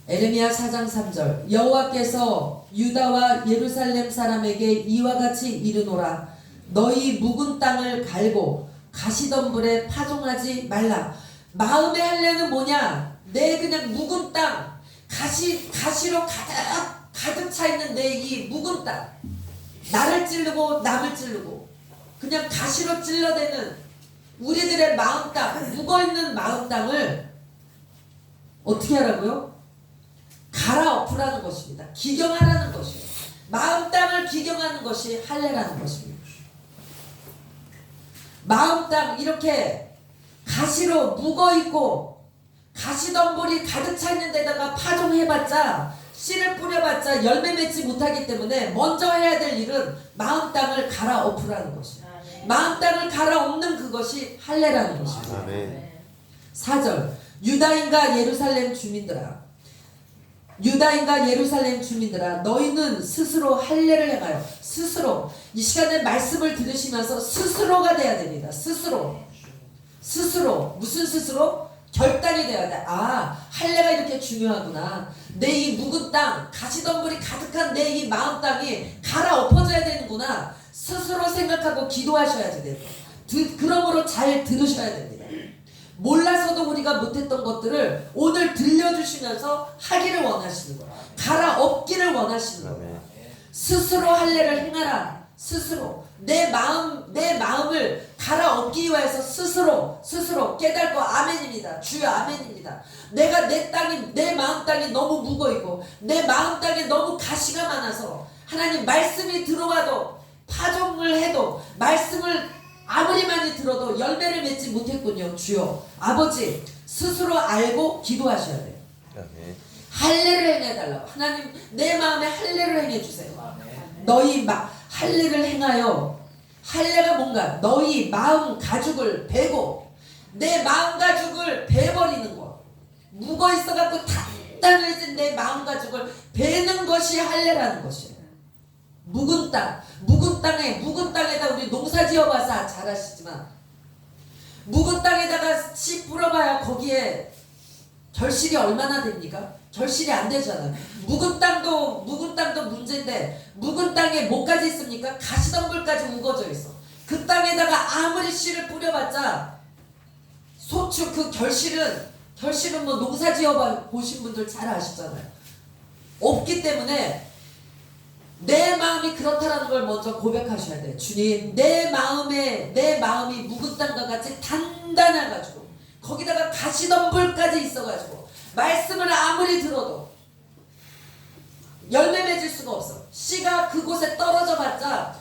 에레미야 4장 3절 여호와께서 유다와 예루살렘 사람에게 이와 같이 이르노라. 너희 묵은 땅을 갈고 가시덤불에 파종하지 말라. 마음의 할례는 뭐냐? 내 그냥 묵은 땅, 가시로 가득 차 있는 내 이 묵은 땅, 나를 찌르고 남을 찌르고 그냥 가시로 찔러대는 우리들의 마음 땅, 묵어있는 마음 땅을 어떻게 하라고요? 갈아엎으라는 것입니다. 기경하라는 것이에요. 마음 땅을 기경하는 것이 할례라는 것입니다. 마음 땅 이렇게 가시로 묵어있고 가시덤불이 가득 차 있는 데다가 파종해봤자 씨를 뿌려봤자 열매 맺지 못하기 때문에 먼저 해야 될 일은 마음 땅을 갈아엎으라는 것이에요. 마음 땅을 갈아엎는 그것이 할례라는 것입니다. 아멘. 4절 유다인과 예루살렘 주민들아, 유다인과 예루살렘 주민들아, 너희는 스스로 할례를 행하여, 스스로 이 시간에 말씀을 들으시면서 스스로가 돼야 됩니다. 스스로 무슨 스스로? 결단이 돼야 돼. 아, 할례가 이렇게 중요하구나. 내 이 묵은 땅, 가시덤불이 가득한 내 이 마음 땅이 갈아엎어져야 되는구나. 스스로 생각하고 기도하셔야지 돼요. 그러므로 잘 들으셔야 됩니다. 몰라서도 우리가 못했던 것들을 오늘 들려주시면서 하기를 원하시는 거예요. 갈아엎기를 원하시는 거예요. 스스로 할례를 행하라. 스스로 내 마음을 갈아엎기 위해서 스스로 깨닫고 아멘입니다. 주여 아멘입니다. 내가 내 마음 땅이 너무 무거이고 내 마음 땅에 너무 가시가 많아서 하나님 말씀이 들어와도 파종을 해도 말씀을 아무리 많이 들어도 열매를 맺지 못했군요. 주여 아버지 스스로 알고 기도하셔야 돼요. 할례를 행해달라고. 하나님 내 마음에 할례를 행해주세요. 너희 할례를 행하여, 할례가 뭔가 너희 마음 가죽을 베고 내 마음 가죽을 베버리는 것, 묵어 있어갖고 단단해진 내 마음 가죽을 베는 것이 할례라는 것이에요. 묵은 땅에다 우리 농사 지어봐서 잘 아시지만 묵은 땅에다가 씨 뿌려봐야 거기에 결실이 얼마나 됩니까? 결실이 안 되잖아요. 묵은 땅도 문제인데 묵은 땅에 뭐까지 있습니까? 가시덤불까지 묵어져 있어. 그 땅에다가 아무리 씨를 뿌려봤자 소추 그 결실은 뭐 농사 지어 보신 분들 잘 아시잖아요. 없기 때문에 내 마음이 그렇다라는 걸 먼저 고백하셔야 돼요. 주님, 내 마음이 묵은 땅과 같이 단단해가지고 거기다가 가시덤불까지 있어가지고 말씀을 아무리 들어도 열매 맺을 수가 없어. 씨가 그곳에 떨어져 봤자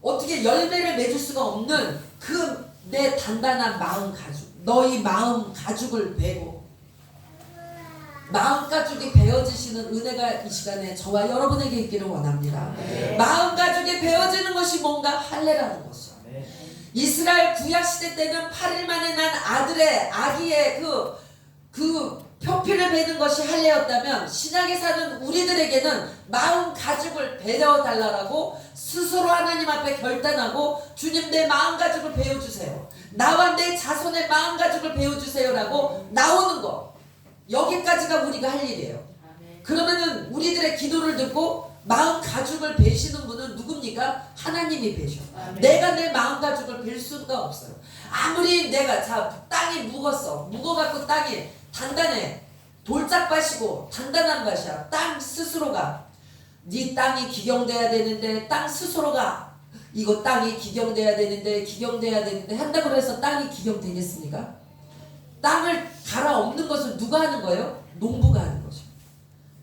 어떻게 열매를 맺을 수가 없는 그 내 단단한 마음 가죽, 너희 마음 가죽을 베고 마음 가죽이 베어지시는 은혜가 이 시간에 저와 여러분에게 있기를 원합니다. 마음 가죽이 베어지는 것이 뭔가 할례라는 것이요. 이스라엘 구약시대 때는 8일 만에 난 아기의 그 표피를 베는 것이 할례였다면 신약에 사는 우리들에게는 마음 가죽을 베어달라고 스스로 하나님 앞에 결단하고 주님 내 마음 가죽을 베어주세요. 나와 내 자손의 마음 가죽을 베어주세요라고 나오는 거. 여기까지가 우리가 할 일이에요. 그러면은 우리들의 기도를 듣고 마음 가죽을 베시는 분은 누굽니까? 하나님이 베셔. 내가 내 마음 가죽을 벨 수가 없어요. 아무리 내가 땅이 묵어갖고 땅이 단단해. 돌짝밭이고 단단한 밭이야. 땅 스스로가 네 땅이 기경돼야 되는데 땅 스스로가 이거 땅이 기경돼야 되는데 한다고 해서 땅이 기경되겠습니까? 땅을 갈아엎는 것을 누가 하는 거예요? 농부가 하는 거죠.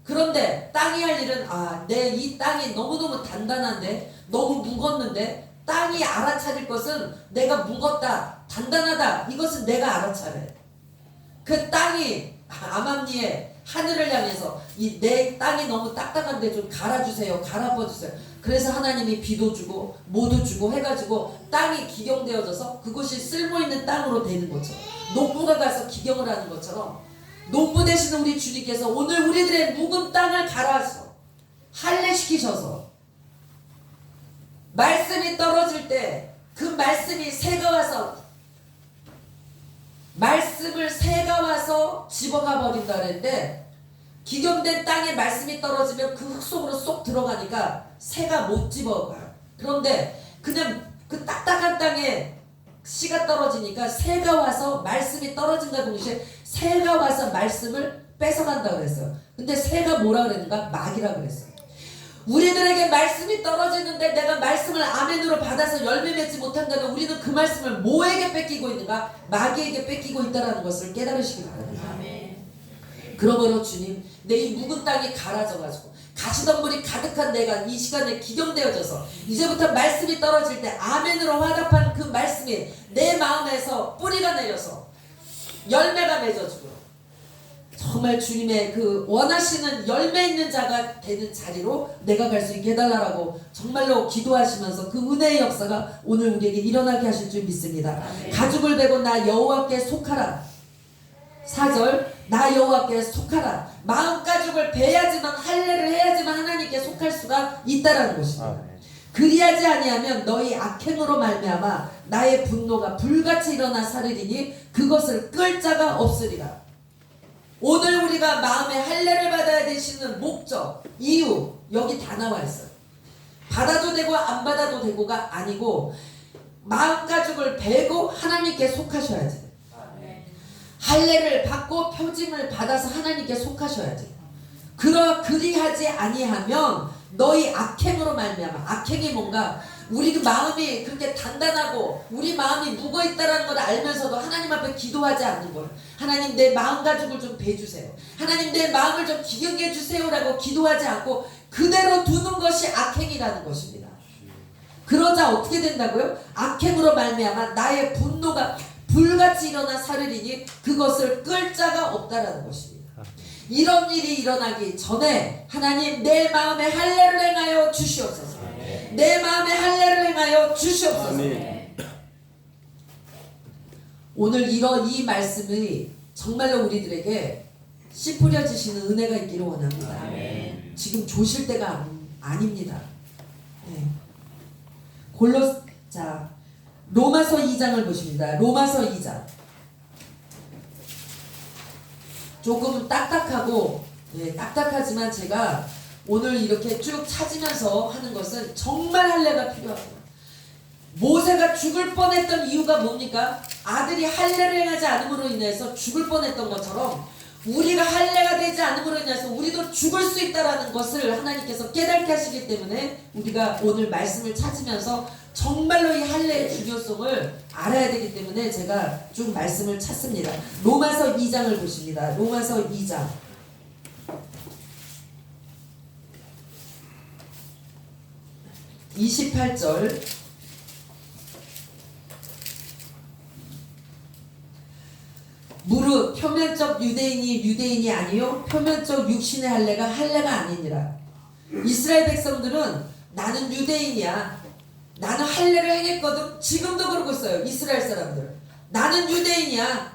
그런데 땅이 할 일은 내 이 땅이 너무너무 단단한데 너무 묵었는데 땅이 알아차릴 것은 내가 묵었다 단단하다 이것은 내가 알아차려요. 그 땅이 암암리에 하늘을 향해서 내 땅이 너무 딱딱한데 좀 갈아주세요. 갈아엎어주세요. 그래서 하나님이 비도 주고 모도 주고 해가지고 땅이 기경되어져서 그것이 쓸모있는 땅으로 되는 것처럼 농부가 가서 기경을 하는 것처럼 농부 되시는 우리 주님께서 오늘 우리들의 묵은 땅을 갈아서 할례시키셔서 말씀이 떨어질 때 그 말씀이 새가 와서 집어가 버린다 그랬는데 기경된 땅에 말씀이 떨어지면 그 흙 속으로 쏙 들어가니까 새가 못 집어가요. 그런데 그냥 그 딱딱한 땅에 씨가 떨어지니까 새가 와서 말씀이 떨어진과 동시에 새가 와서 말씀을 뺏어간다 그랬어요. 근데 새가 뭐라 그랬는가? 마귀라 그랬어요. 우리들에게 말씀이 떨어지는데 내가 말씀을 아멘으로 받아서 열매 맺지 못한다면 우리는 그 말씀을 뭐에게 뺏기고 있는가? 마귀에게 뺏기고 있다는 것을 깨달으시기 바랍니다. 그러므로 주님, 내 이 묵은 땅이 갈아져가지고 가시덤불이 가득한 내가 이 시간에 기경되어져서 이제부터 말씀이 떨어질 때 아멘으로 화답한 그 말씀이 내 마음에서 뿌리가 내려서 열매가 맺어지고 정말 주님의 그 원하시는 열매 있는 자가 되는 자리로 내가 갈 수 있게 해달라고 정말로 기도하시면서 그 은혜의 역사가 오늘 우리에게 일어나게 하실 줄 믿습니다. 가죽을 베고 나 여호와께 속하라. 4절 나 여호와께 속하라. 마음 가죽을 베야지만 할례를 해야지만 하나님께 속할 수가 있다라는 것입니다. 그리하지 아니하면 너희 악행으로 말미암아 나의 분노가 불같이 일어나 사르리니 그것을 끌 자가 없으리라. 오늘 우리가 마음에 할례를 받아야 되시는 목적, 이유 여기 다 나와 있어요. 받아도 되고 안 받아도 되고가 아니고 마음 가죽을 베고 하나님께 속하셔야지. 할례를 받고 표징을 받아서 하나님께 속하셔야지. 그리하지 아니하면 너희 악행으로 말미암아. 악행이 뭔가 우리 그 마음이 그렇게 단단하고 우리 마음이 묵어있다는 걸 알면서도 하나님 앞에 기도하지 않는 거예요. 하나님 내 마음 가죽을 좀 베주세요. 하나님 내 마음을 좀 기경해 주세요라고 기도하지 않고 그대로 두는 것이 악행이라는 것입니다. 그러자 어떻게 된다고요? 악행으로 말미암아 나의 분노가 불같이 일어나 사르리니 그것을 끌 자가 없다라는 것입니다. 이런 일이 일어나기 전에 하나님 내 마음에 할례를 행하여 주시옵소서. 내 마음에 할례를 행하여 주시옵소서. 오늘 이 말씀이 정말로 우리들에게 씨 뿌려지시는 은혜가 있기를 원합니다. 지금 조실 때가 아닙니다. 네. 로마서 2장을 보십니다. 로마서 2장. 조금 딱딱하고 딱딱하지만 제가 오늘 이렇게 쭉 찾으면서 하는 것은 정말 할례가 필요합니다. 모세가 죽을 뻔했던 이유가 뭡니까? 아들이 할례를 행하지 않음으로 인해서 죽을 뻔했던 것처럼 우리가 할례가 되지 않음으로 인해서 우리도 죽을 수 있다는 것을 하나님께서 깨닫게 하시기 때문에 우리가 오늘 말씀을 찾으면서 정말로 이 할례의 중요성을 알아야 되기 때문에 제가 쭉 말씀을 찾습니다. 로마서 2장을 보십니다. 로마서 2장 28절 무릇 표면적 유대인이 아니요 표면적 육신의 할례가 아니니라. 이스라엘 백성들은 나는 유대인이야, 나는 할례를 행했거든. 지금도 그러고 있어요. 이스라엘 사람들 나는 유대인이야,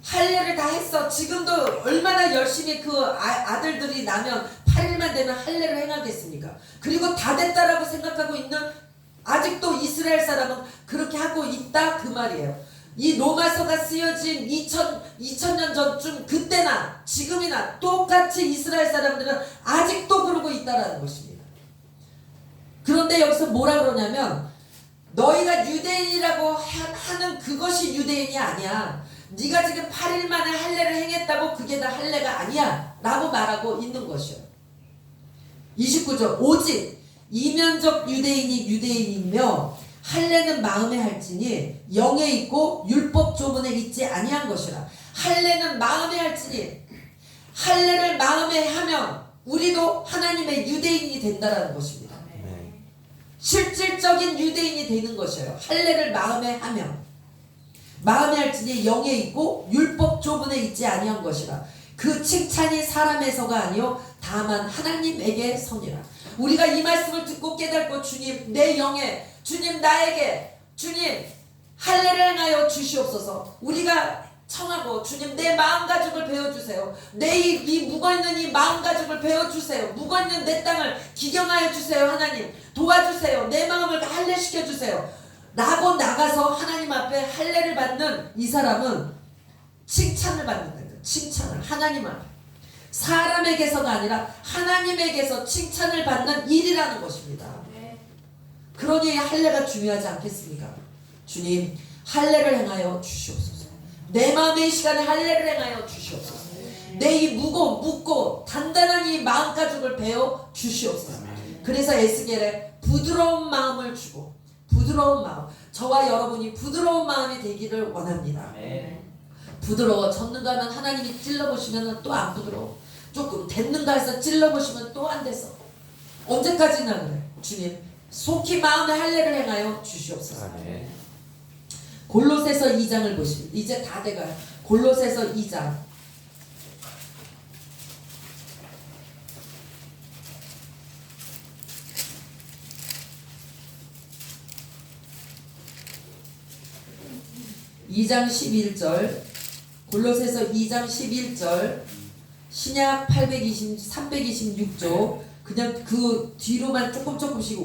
할례를 다 했어. 지금도 얼마나 열심히 그 아들들이 나면 8일만 되면 할례를 행하겠습니까? 그리고 다 됐다라고 생각하고 있는 아직도 이스라엘 사람은 그렇게 하고 있다 그 말이에요. 이 로마서가 쓰여진 2000년 전쯤 그때나 지금이나 똑같이 이스라엘 사람들은 아직도 그러고 있다라는 것입니다. 그런데 여기서 뭐라 그러냐면 너희가 유대인이라고 하는 그것이 유대인이 아니야. 네가 지금 8일 만에 할례를 행했다고 그게 다 할례가 아니야 라고 말하고 있는 것이요. 29절 오직 이면적 유대인이 유대인이며 할례는 마음에 할지니 영에 있고 율법 조문에 있지 아니한 것이라. 할례는 마음에 할지니 할례를 마음에 하면 우리도 하나님의 유대인이 된다라는 것입니다. 실질적인 유대인이 되는 것이에요. 할례를 마음에 하면. 마음에 할지니 영에 있고 율법 조문에 있지 아니한 것이라. 그 칭찬이 사람에서가 아니요 다만 하나님에게 선이라. 우리가 이 말씀을 듣고 깨닫고 주님 내 영에 주님 나에게 주님 할례를 행하여 주시옵소서. 우리가 청하고 주님 내 마음 가죽을 베어주세요. 내 이 묵어있는 이 마음 가죽을 베어주세요. 묵어있는 내 땅을 기경하여 주세요. 하나님 도와주세요. 내 마음을 할례시켜주세요 라고 나가서 하나님 앞에 할례를 받는 이 사람은 칭찬을 받는다. 칭찬을 하나님 앞에 사람에게서가 아니라 하나님에게서 칭찬을 받는 일이라는 것입니다. 그러니 할례가 중요하지 않겠습니까? 주님 할례를 행하여 주시옵소서. 내 마음의 이 시간에 할례를 행하여 주시옵소서. 내 이 묵고 단단한 이 마음가짐을 베어 주시옵소서. 그래서 에스겔에 부드러운 마음을 주고, 부드러운 마음, 저와 여러분이 부드러운 마음이 되기를 원합니다. 부드러워 졌는가 하면 하나님이 찔러보시면 또 안 부드러워. 조금 됐는가 해서 찔러보시면 또 안 돼서 언제까지나 그래. 주님 속히 마음의 할례를 행하여 주시옵소서. 골로새서 2장을 보시면 이제 다 돼가요. 골로새서 2장 2장 11절, 골로새서 2장 11절, 신약 326조, 그냥 그 뒤로만 조금씩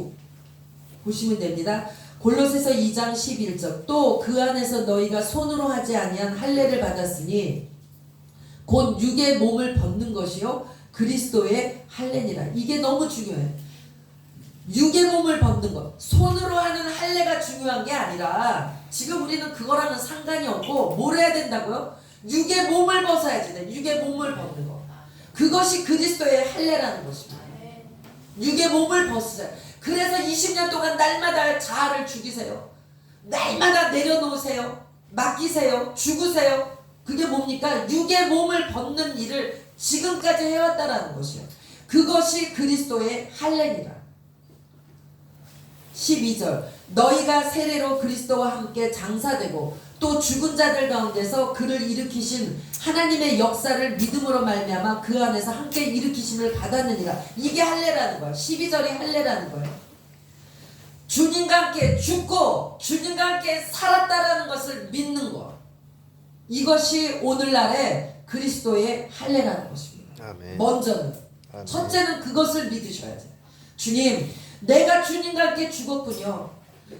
보시면 됩니다. 골로새서 2장 11절, 또 그 안에서 너희가 손으로 하지 아니한 할례를 받았으니 곧 육의 몸을 벗는 것이요 그리스도의 할례니라. 이게 너무 중요해. 육의 몸을 벗는 것, 손으로 하는 할례가 중요한 게 아니라 지금 우리는 그거랑은 상관이 없고 뭘 해야 된다고요? 육의 몸을 벗어야지 돼. 육의 몸을 벗는 거. 그것이 그리스도의 할례라는 것입니다. 육의 몸을 벗으세요. 그래서 20년 동안 날마다 자아를 죽이세요. 날마다 내려놓으세요. 맡기세요. 죽으세요. 그게 뭡니까? 육의 몸을 벗는 일을 지금까지 해왔다라는 것이요. 그것이 그리스도의 할례니라. 12절 너희가 세례로 그리스도와 함께 장사되고 또 죽은 자들 가운데서 그를 일으키신 하나님의 역사를 믿음으로 말미암아 그 안에서 함께 일으키심을 받았느니라. 이게 할례라는 거야. 12절이 할례라는 거예요. 주님과 함께 죽고 주님과 함께 살았다라는 것을 믿는 것, 이것이 오늘날의 그리스도의 할례라는 것입니다. 아멘. 먼저는 아멘. 첫째는 그것을 믿으셔야 돼요. 주님, 내가 주님과 함께 죽었군요.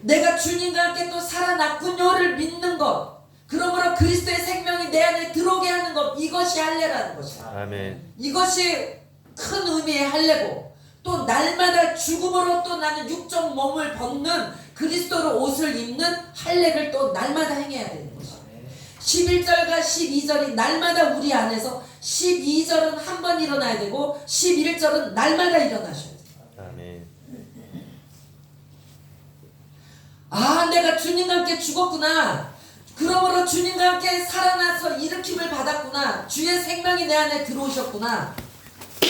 내가 주님과 함께 또 살아났군요를 믿는 것. 그러므로 그리스도의 생명이 내 안에 들어오게 하는 것. 이것이 할례라는 것이야. 아멘. 이것이 큰 의미의 할례고, 또 날마다 죽음으로 또 나는 육적 몸을 벗는 그리스도로 옷을 입는 할례를 또 날마다 행해야 되는 것이야. 11절과 12절이 날마다 우리 안에서, 12절은 한 번 일어나야 되고 11절은 날마다 일어나셔야 돼요. 아멘. 아, 내가 주님과 함께 죽었구나. 그러므로 주님과 함께 살아나서 일으킴을 받았구나. 주의 생명이 내 안에 들어오셨구나.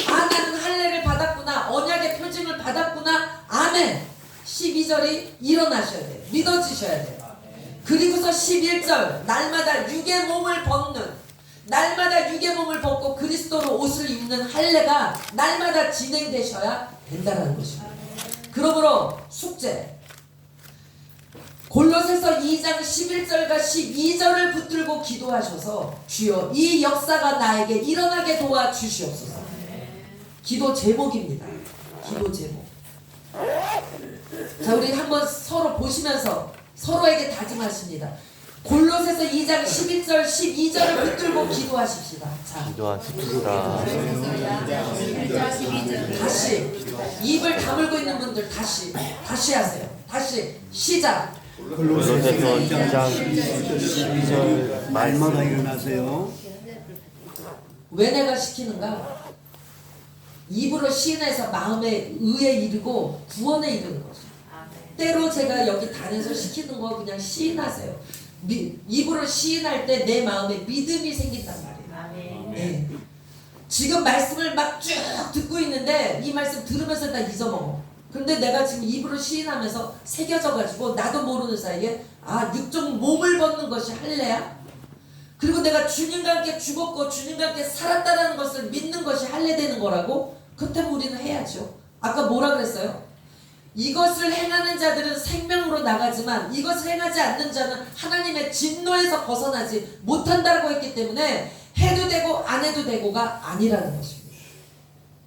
아, 나는 할례를 받았구나. 언약의 표징을 받았구나. 아멘. 12절이 일어나셔야 돼요. 믿어지셔야 돼요. 그리고서 11절 날마다 육의 몸을 벗는, 날마다 육의 몸을 벗고 그리스도로 옷을 입는 할례가 날마다 진행되셔야 된다는 것입니다. 그러므로 숙제, 골로새서 2장 11절과 12절을 붙들고 기도하셔서 주여 이 역사가 나에게 일어나게 도와주시옵소서. 기도 제목입니다. 기도 제목. 자, 우리 한번 서로 보시면서 서로에게 다짐하십니다. 골로새서 2장 11절 12절을 붙들고 기도하십시다. 자, 기도하십시다. 다시 입을 다물고 있는 분들 다시 하세요. 다시 시작. 골로새서 2장 12절 날마다 일어나세요. 왜 내가 시키는가? 입으로 시인해서 마음에 의에 이르고 구원에 이르는 거죠. 때로 제가 여기 단에서 시키는 거 그냥 시인하세요. 입으로 시인할 때 내 마음에 믿음이 생긴단 말이에요. 네. 지금 말씀을 막 쭉 듣고 있는데 이 말씀 들으면서 다 잊어먹어. 근데 내가 지금 입으로 시인하면서 새겨져가지고 나도 모르는 사이에 아, 육적 몸을 벗는 것이 할례야? 그리고 내가 주님과 함께 죽었고 주님과 함께 살았다는 것을 믿는 것이 할례되는 거라고? 그렇다면 우리는 해야죠. 아까 뭐라 그랬어요? 이것을 행하는 자들은 생명으로 나가지만 이것을 행하지 않는 자는 하나님의 진노에서 벗어나지 못한다고 했기 때문에 해도 되고 안 해도 되고가 아니라는 것입니다.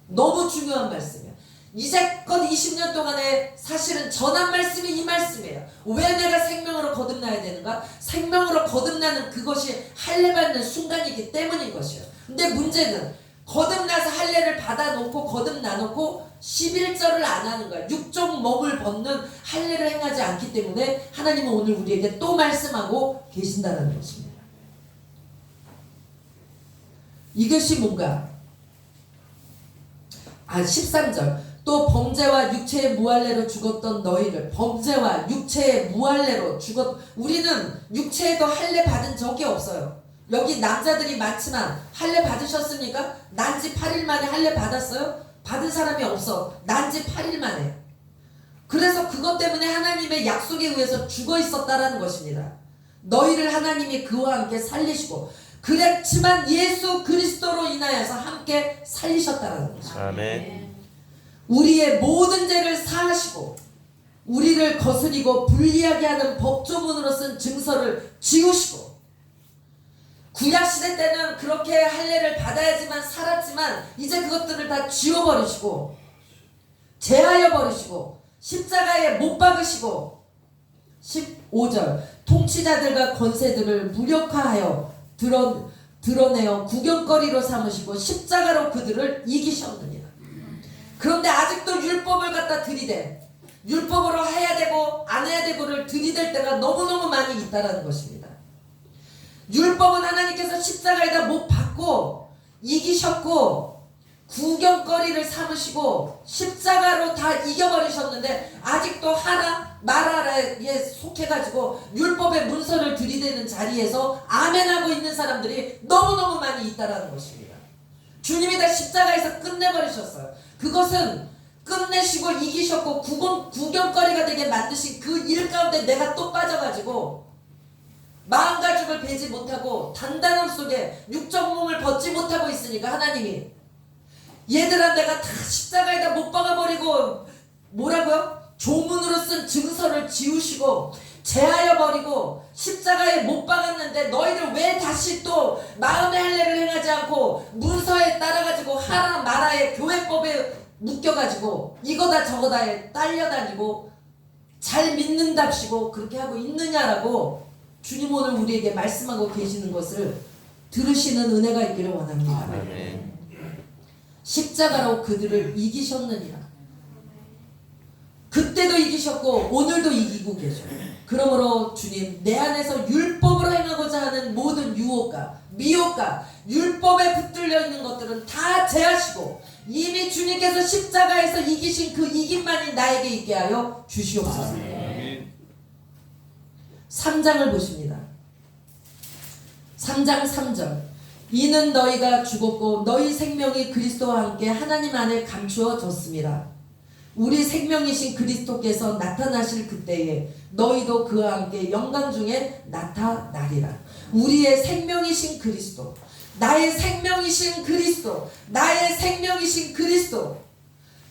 너무 중요한 말씀이에요. 이제껏 20년 동안에 사실은 전한 말씀이 이 말씀이에요. 왜 내가 생명으로 거듭나야 되는가? 생명으로 거듭나는 그것이 할례받는 순간이기 때문인 것이에요. 근데 문제는 거듭나서 할례를 받아놓고 거듭나놓고 11절을 안 하는 거야. 육적 몸을 벗는 할례를 행하지 않기 때문에 하나님은 오늘 우리에게 또 말씀하고 계신다는 것입니다. 이것이 뭔가? 13절. 또 범죄와 육체의 무할례로 죽었던 너희를, 범죄와 육체의 무할례로 우리는 육체에도 할례 받은 적이 없어요. 여기 남자들이 많지만 할례 받으셨습니까? 난지 8일 만에 할례 받았어요? 받은 사람이 없어. 난지 8일 만에. 그래서 그것 때문에 하나님의 약속에 의해서 죽어 있었다라는 것입니다. 너희를 하나님이 그와 함께 살리시고, 그랬지만 예수 그리스도로 인하여서 함께 살리셨다라는 것입니다. 아멘. 우리의 모든 죄를 사하시고 우리를 거스리고 불리하게 하는 법조문으로 쓴 증서를 지우시고, 구약시대 때는 그렇게 할례를 받아야지만 살았지만 이제 그것들을 다 지워버리시고 제하여 버리시고 십자가에 못 박으시고, 15절. 통치자들과 권세들을 무력화하여 드러내어 구경거리로 삼으시고 십자가로 그들을 이기셨느니라. 그런데 아직도 율법을 갖다 들이대, 율법으로 해야 되고 안 해야 되고를 들이댈 때가 너무너무 많이 있다라는 것입니다. 율법은 하나님께서 십자가에다 못 박고 이기셨고 구경거리를 삼으시고 십자가로 다 이겨버리셨는데 아직도 하나 말하라에 속해가지고 율법의 문서를 들이대는 자리에서 아멘하고 있는 사람들이 너무너무 많이 있다라는 것입니다. 주님이 다 십자가에서 끝내버리셨어요. 그것은 끝내시고 이기셨고 구경거리가 되게 만드신 그 일 가운데 내가 또 빠져가지고 마음가짐을 베지 못하고 단단함 속에 육적 몸을 벗지 못하고 있으니까 하나님이, 얘들아 내가 다 십자가에다 못 박아버리고 뭐라고요? 조문으로 쓴 증서를 지우시고 제하여 버리고 십자가에 못 박았는데 너희들 왜 다시 또 마음의 할례를 행하지 않고 문서에 따라가지고 하나 마라의 교회법에 묶여가지고 이거다 저거다에 딸려다니고 잘 믿는답시고 그렇게 하고 있느냐라고 주님 오늘 우리에게 말씀하고 계시는 것을 들으시는 은혜가 있기를 원합니다. 아멘. 십자가로 그들을 이기셨느니라. 그때도 이기셨고 오늘도 이기고 계셔. 그러므로 주님, 내 안에서 율법으로 행하고자 하는 모든 유혹과 미혹과 율법에 붙들려 있는 것들은 다 제하시고 이미 주님께서 십자가에서 이기신 그 이김만이 나에게 있게 하여 주시옵소서. 3장을 보십니다. 3장 3절. 이는 너희가 죽었고 너희 생명이 그리스도와 함께 하나님 안에 감추어졌습니다. 우리 생명이신 그리스도께서 나타나실 그때에 너희도 그와 함께 영광 중에 나타나리라. 우리의 생명이신 그리스도, 나의 생명이신 그리스도, 나의 생명이신 그리스도,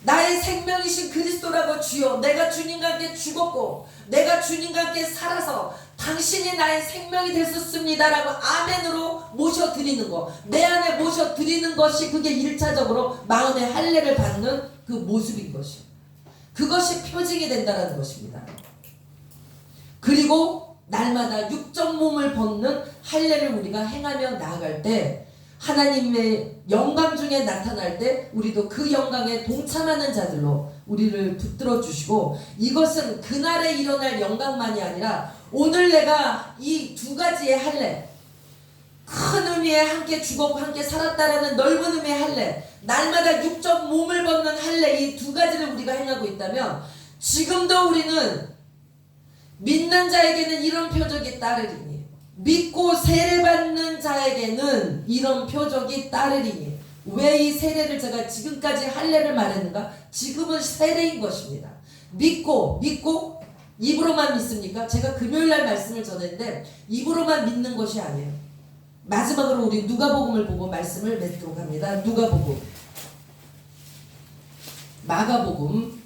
나의 생명이신 그리스도라고 주여, 내가 주님과 함께 죽었고 내가 주님과 함께 살아서 당신이 나의 생명이 되셨습니다라고 아멘으로 모셔드리는 것, 내 안에 모셔드리는 것이 그게 1차적으로 마음의 할례를 받는 그 모습인 것이요, 그것이 표징이 된다는 것입니다. 그리고 날마다 육적 몸을 벗는 할례를 우리가 행하며 나아갈 때 하나님의 영광 중에 나타날 때 우리도 그 영광에 동참하는 자들로 우리를 붙들어 주시고, 이것은 그날에 일어날 영광만이 아니라 오늘 내가 이 두 가지의 할례, 큰 의미에 함께 죽었고 함께 살았다라는 넓은 의미의 할례, 날마다 육적 몸을 벗는 할례, 이 두 가지를 우리가 행하고 있다면 지금도 우리는 믿는 자에게는 이런 표적이 따르리니, 믿고 세례받는 자에게는 이런 표적이 따르리니. 왜 이 세례를 제가 지금까지 할례를 말했는가? 지금은 세례인 것입니다. 믿고 입으로만 믿습니까? 제가 금요일날 말씀을 전했는데 입으로만 믿는 것이 아니에요. 마지막으로 우리 누가복음을 보고 말씀을 맺도록 합니다. 누가복음, 마가복음,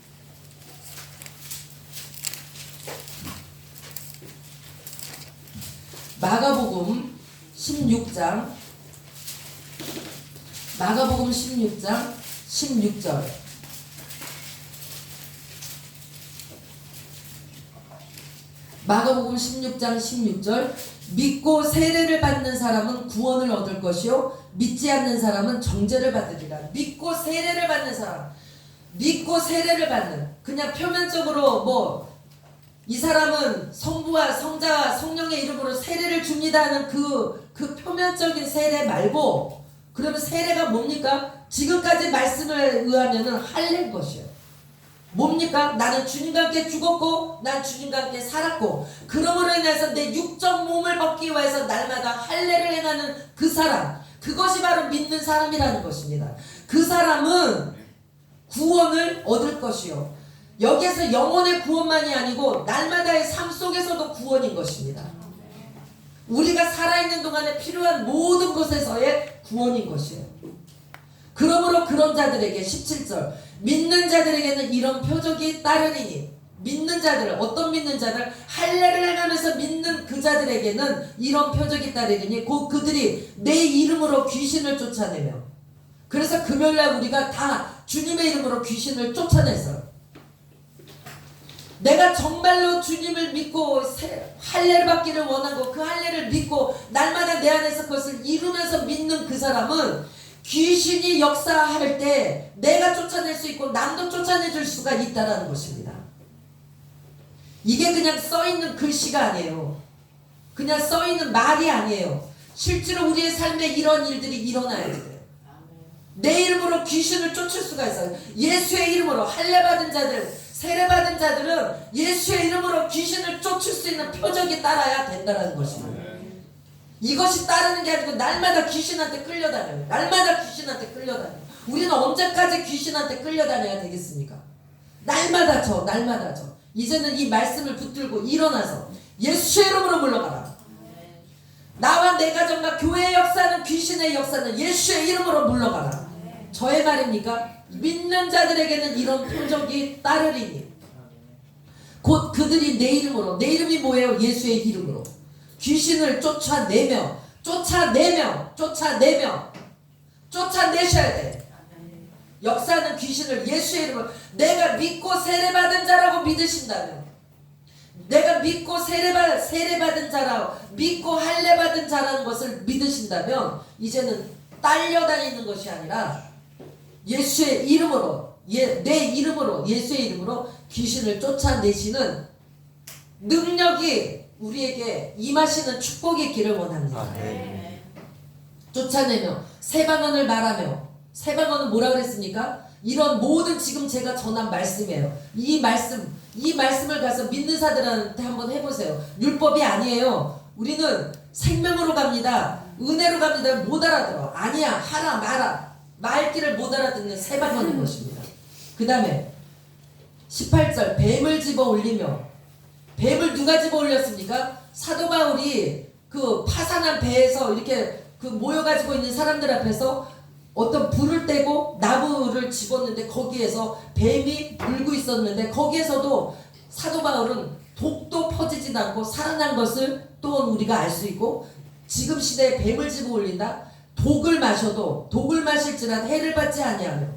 마가복음 16장, 마가복음 16장 16절. 마가복음 16장 16절. 믿고 세례를 받는 사람은 구원을 얻을 것이요 믿지 않는 사람은 정죄를 받으리라. 믿고 세례를 받는 사람, 믿고 세례를 받는, 그냥 표면적으로 뭐 이 사람은 성부와 성자와 성령의 이름으로 세례를 줍니다 하는 그 표면적인 세례 말고, 그러면 세례가 뭡니까? 지금까지 말씀을 의하면은 할례인 것이에요. 뭡니까? 나는 주님과 함께 죽었고 난 주님과 함께 살았고, 그러므로 인해서 내 육적 몸을 벗기 위해서 날마다 할례를 행하는 그 사람, 그것이 바로 믿는 사람이라는 것입니다. 그 사람은 구원을 얻을 것이요, 여기에서 영혼의 구원만이 아니고 날마다의 삶 속에서도 구원인 것입니다. 우리가 살아있는 동안에 필요한 모든 것에서의 구원인 것이에요. 그러므로 그런 자들에게 17절, 믿는 자들에게는 이런 표적이 따르리니, 믿는 자들, 어떤 믿는 자들? 할례를 행하면서 믿는 그 자들에게는 이런 표적이 따르리니 곧 그들이 내 이름으로 귀신을 쫓아내며, 그래서 금요일날 우리가 다 주님의 이름으로 귀신을 쫓아냈어요. 내가 정말로 주님을 믿고 할례를 받기를 원하고 그 할례를 믿고 날마다 내 안에서 그것을 이루면서 믿는 그 사람은 귀신이 역사할 때 내가 쫓아낼 수 있고 남도 쫓아내줄 수가 있다는 것입니다. 이게 그냥 써있는 글씨가 아니에요. 그냥 써있는 말이 아니에요. 실제로 우리의 삶에 이런 일들이 일어나야 돼요. 내 이름으로 귀신을 쫓을 수가 있어요. 예수의 이름으로 할례받은 자들, 세례받은 자들은 예수의 이름으로 귀신을 쫓을 수 있는 표적이 따라야 된다는 것입니다. 이것이 따르는 게 아니고 날마다 귀신한테 끌려다녀요. 날마다 귀신한테 끌려다녀요. 우리는 언제까지 귀신한테 끌려다녀야 되겠습니까? 날마다 날마다 이제는 이 말씀을 붙들고 일어나서 예수의 이름으로 물러가라. 나와 내 가정과 교회의 역사는, 귀신의 역사는 예수의 이름으로 물러가라. 저의 말입니까? 믿는 자들에게는 이런 표적이 따르리니 곧 그들이 내 이름으로, 내 이름이 뭐예요? 예수의 이름으로 귀신을 쫓아내셔야 돼. 역사는 귀신을 예수의 이름으로, 내가 믿고 세례받은 자라고 믿으신다면, 내가 믿고 세례받은 자라고, 믿고 할례받은 자라는 것을 믿으신다면 이제는 딸려다니는 것이 아니라 예수의 이름으로, 내 이름으로, 예수의 이름으로 귀신을 쫓아내시는 능력이 우리에게 임하시는 축복이 있기를 원합니다. 쫓아내며 새 방언을 말하며, 새 방언은 뭐라 그랬습니까? 이런 모든 지금 제가 전한 말씀이에요. 이 말씀을 가서 믿는 사람들한테 한번 해보세요. 율법이 아니에요. 우리는 생명으로 갑니다. 은혜로 갑니다. 못 알아들어. 아니야, 하라, 마라. 말귀를 못 알아듣는 새 방언인 것입니다. 그 다음에 18절, 뱀을 집어 올리며, 뱀을 누가 집어 올렸습니까? 사도 바울이 그 파산한 배에서 이렇게 그 모여가지고 있는 사람들 앞에서 어떤 불을 떼고 나무를 집었는데 거기에서 뱀이 물고 있었는데, 거기에서도 사도 바울은 독도 퍼지지 않고 살아난 것을 또 우리가 알 수 있고, 지금 시대에 뱀을 집어 올린다? 독을 마셔도, 독을 마실지라도 해를 받지 아니하며,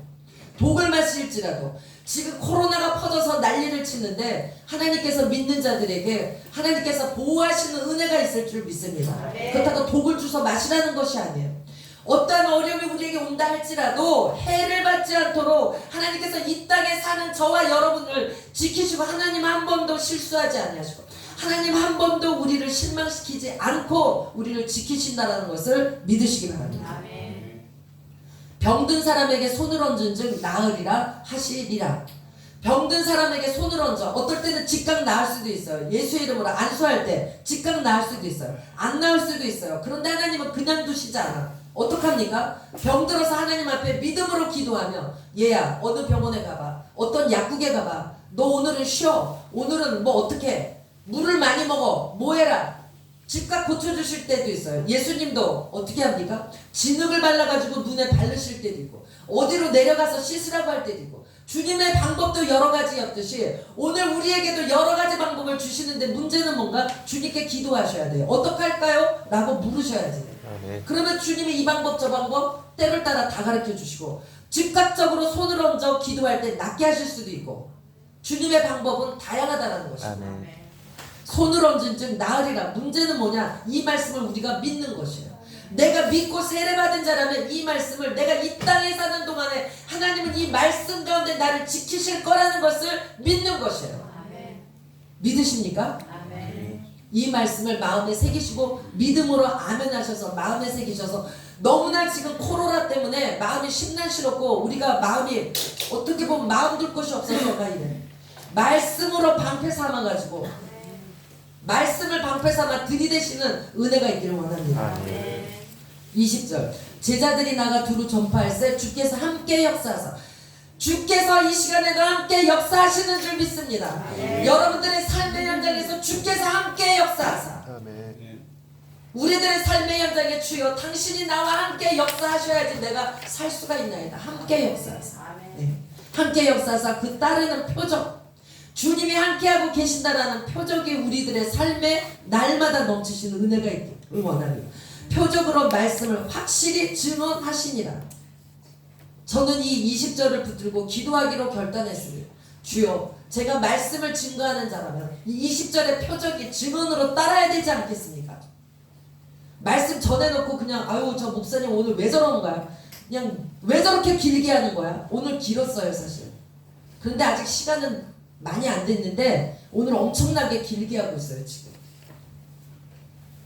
독을 마실지라도, 지금 코로나가 퍼져서 난리를 치는데 하나님께서 믿는 자들에게 하나님께서 보호하시는 은혜가 있을 줄 믿습니다. 그렇다고 독을 주서 마시라는 것이 아니에요. 어떠한 어려움이 우리에게 온다 할지라도 해를 받지 않도록 하나님께서 이 땅에 사는 저와 여러분을 지키시고, 하나님 한 번도 실수하지 아니하시고 하나님 한 번도 우리를 실망시키지 않고 우리를 지키신다는 것을 믿으시기 바랍니다. 병든 사람에게 손을 얹은 즉 나으리라 하시리라. 병든 사람에게 손을 얹어. 어떨 때는 즉각 나을 수도 있어요. 예수의 이름으로 안수할 때 즉각 나을 수도 있어요. 안 나을 수도 있어요. 그런데 하나님은 그냥 두시지 않아. 어떡합니까? 병들어서 하나님 앞에 믿음으로 기도하며, 얘야 어느 병원에 가봐, 어떤 약국에 가봐, 너 오늘은 쉬어, 오늘은 뭐 어떻게 물을 많이 먹어, 뭐 해라, 즉각 고쳐주실 때도 있어요. 예수님도 어떻게 합니까? 진흙을 발라가지고 눈에 바르실 때도 있고, 어디로 내려가서 씻으라고 할 때도 있고, 주님의 방법도 여러 가지였듯이 오늘 우리에게도 여러 가지 방법을 주시는데, 문제는 뭔가? 주님께 기도하셔야 돼요. 어떡할까요? 라고 물으셔야지. 그러면 주님이 이 방법 저 방법 때를 따라 다 가르쳐 주시고, 즉각적으로 손을 얹어 기도할 때 낫게 하실 수도 있고, 주님의 방법은 다양하다는 것입니다. 손을 얹은 즉 나으리라. 문제는 뭐냐? 이 말씀을 우리가 믿는 것이에요. 내가 믿고 세례받은 자라면 이 말씀을 내가 이 땅에 사는 동안에 하나님은 이 말씀 가운데 나를 지키실 거라는 것을 믿는 것이에요. 믿으십니까? 이 말씀을 마음에 새기시고 믿음으로 아멘 하셔서 마음에 새기셔서 너무나 지금 코로나 때문에 마음이 심란스럽고 우리가 마음이 어떻게 보면 마음 둘 곳이 없어서가 이래. 말씀으로 방패 삼아가지고 말씀을 방패 삼아 들이대시는 은혜가 있기를 원합니다. 20절 제자들이 나가 두루 전파할세 주께서 함께 역사하사 주께서 이 시간에도 함께 역사하시는 줄 믿습니다. 여러분들의 삶의 현장에서 주께서 함께 역사하사 우리들의 삶의 현장에 주여 당신이 나와 함께 역사하셔야지 내가 살 수가 있나이다. 함께 역사하사 함께 역사하사 그 따르는 표적 주님이 함께하고 계신다라는 표적이 우리들의 삶에 날마다 넘치시는 은혜가 있기를 원합니다. 표적으로 말씀을 확실히 증언하시니라. 저는 이 20절을 붙들고 기도하기로 결단했습니다. 주여 제가 말씀을 증거하는 자라면 이 20절의 표적이 증언으로 따라야 되지 않겠습니까? 말씀 전해놓고 그냥 아유 저 목사님 오늘 왜 저러는 거야? 그냥 왜 저렇게 길게 하는 거야? 오늘 길었어요 사실. 그런데 아직 시간은 많이 안 됐는데 오늘 엄청나게 길게 하고 있어요 지금.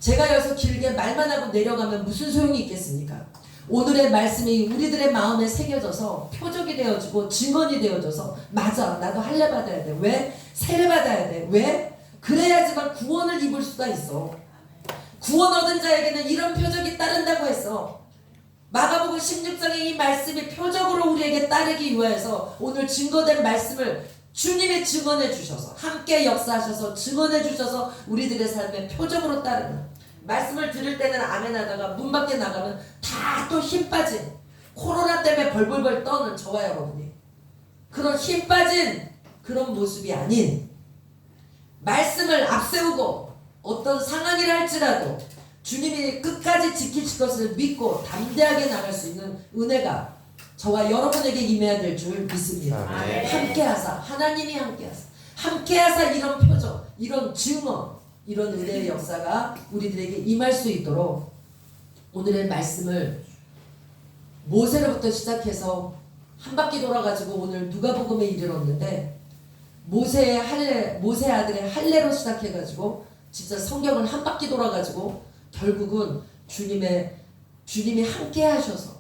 제가 여기서 길게 말만 하고 내려가면 무슨 소용이 있겠습니까? 오늘의 말씀이 우리들의 마음에 새겨져서 표적이 되어지고 증언이 되어져서 맞아 나도 할례 받아야 돼. 왜? 세례 받아야 돼. 왜? 그래야지만 구원을 입을 수가 있어. 구원 얻은 자에게는 이런 표적이 따른다고 했어. 마가복음 16장의 이 말씀이 표적으로 우리에게 따르기 위해서 오늘 증거된 말씀을 주님이 증언해 주셔서 함께 역사하셔서 증언해 주셔서 우리들의 삶에 표적으로 따르는 말씀을 들을 때는 아멘 하다가 문 밖에 나가면 다 또 힘 빠진 코로나 때문에 벌벌벌 떠는 저와 여러분이 그런 힘 빠진 그런 모습이 아닌 말씀을 앞세우고 어떤 상황이라 할지라도 주님이 끝까지 지키실 것을 믿고 담대하게 나갈 수 있는 은혜가 저와 여러분에게 임해야 될 줄 믿습니다. 함께하사 하나님이 함께하사 이런 표적 이런 증언 이런 은혜의 역사가 우리들에게 임할 수 있도록 오늘의 말씀을 모세로부터 시작해서 한 바퀴 돌아가지고 오늘 누가복음에 이르렀는데 모세 아들의 할례로 시작해가지고 진짜 성경을 한 바퀴 돌아가지고 결국은 주님이 함께 하셔서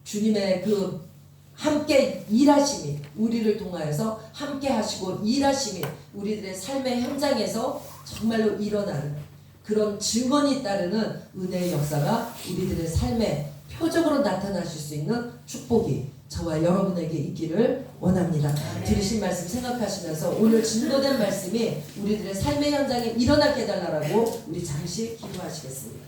주님의 그 함께 일하심이 우리를 통하여서 함께 하시고 일하심이 우리들의 삶의 현장에서 정말로 일어나는 그런 증언이 따르는 은혜의 역사가 우리들의 삶에 표적으로 나타나실 수 있는 축복이 저와 여러분에게 있기를 원합니다. 들으신 말씀 생각하시면서 오늘 증거된 말씀이 우리들의 삶의 현장에 일어나게 해달라고 우리 잠시 기도하시겠습니다.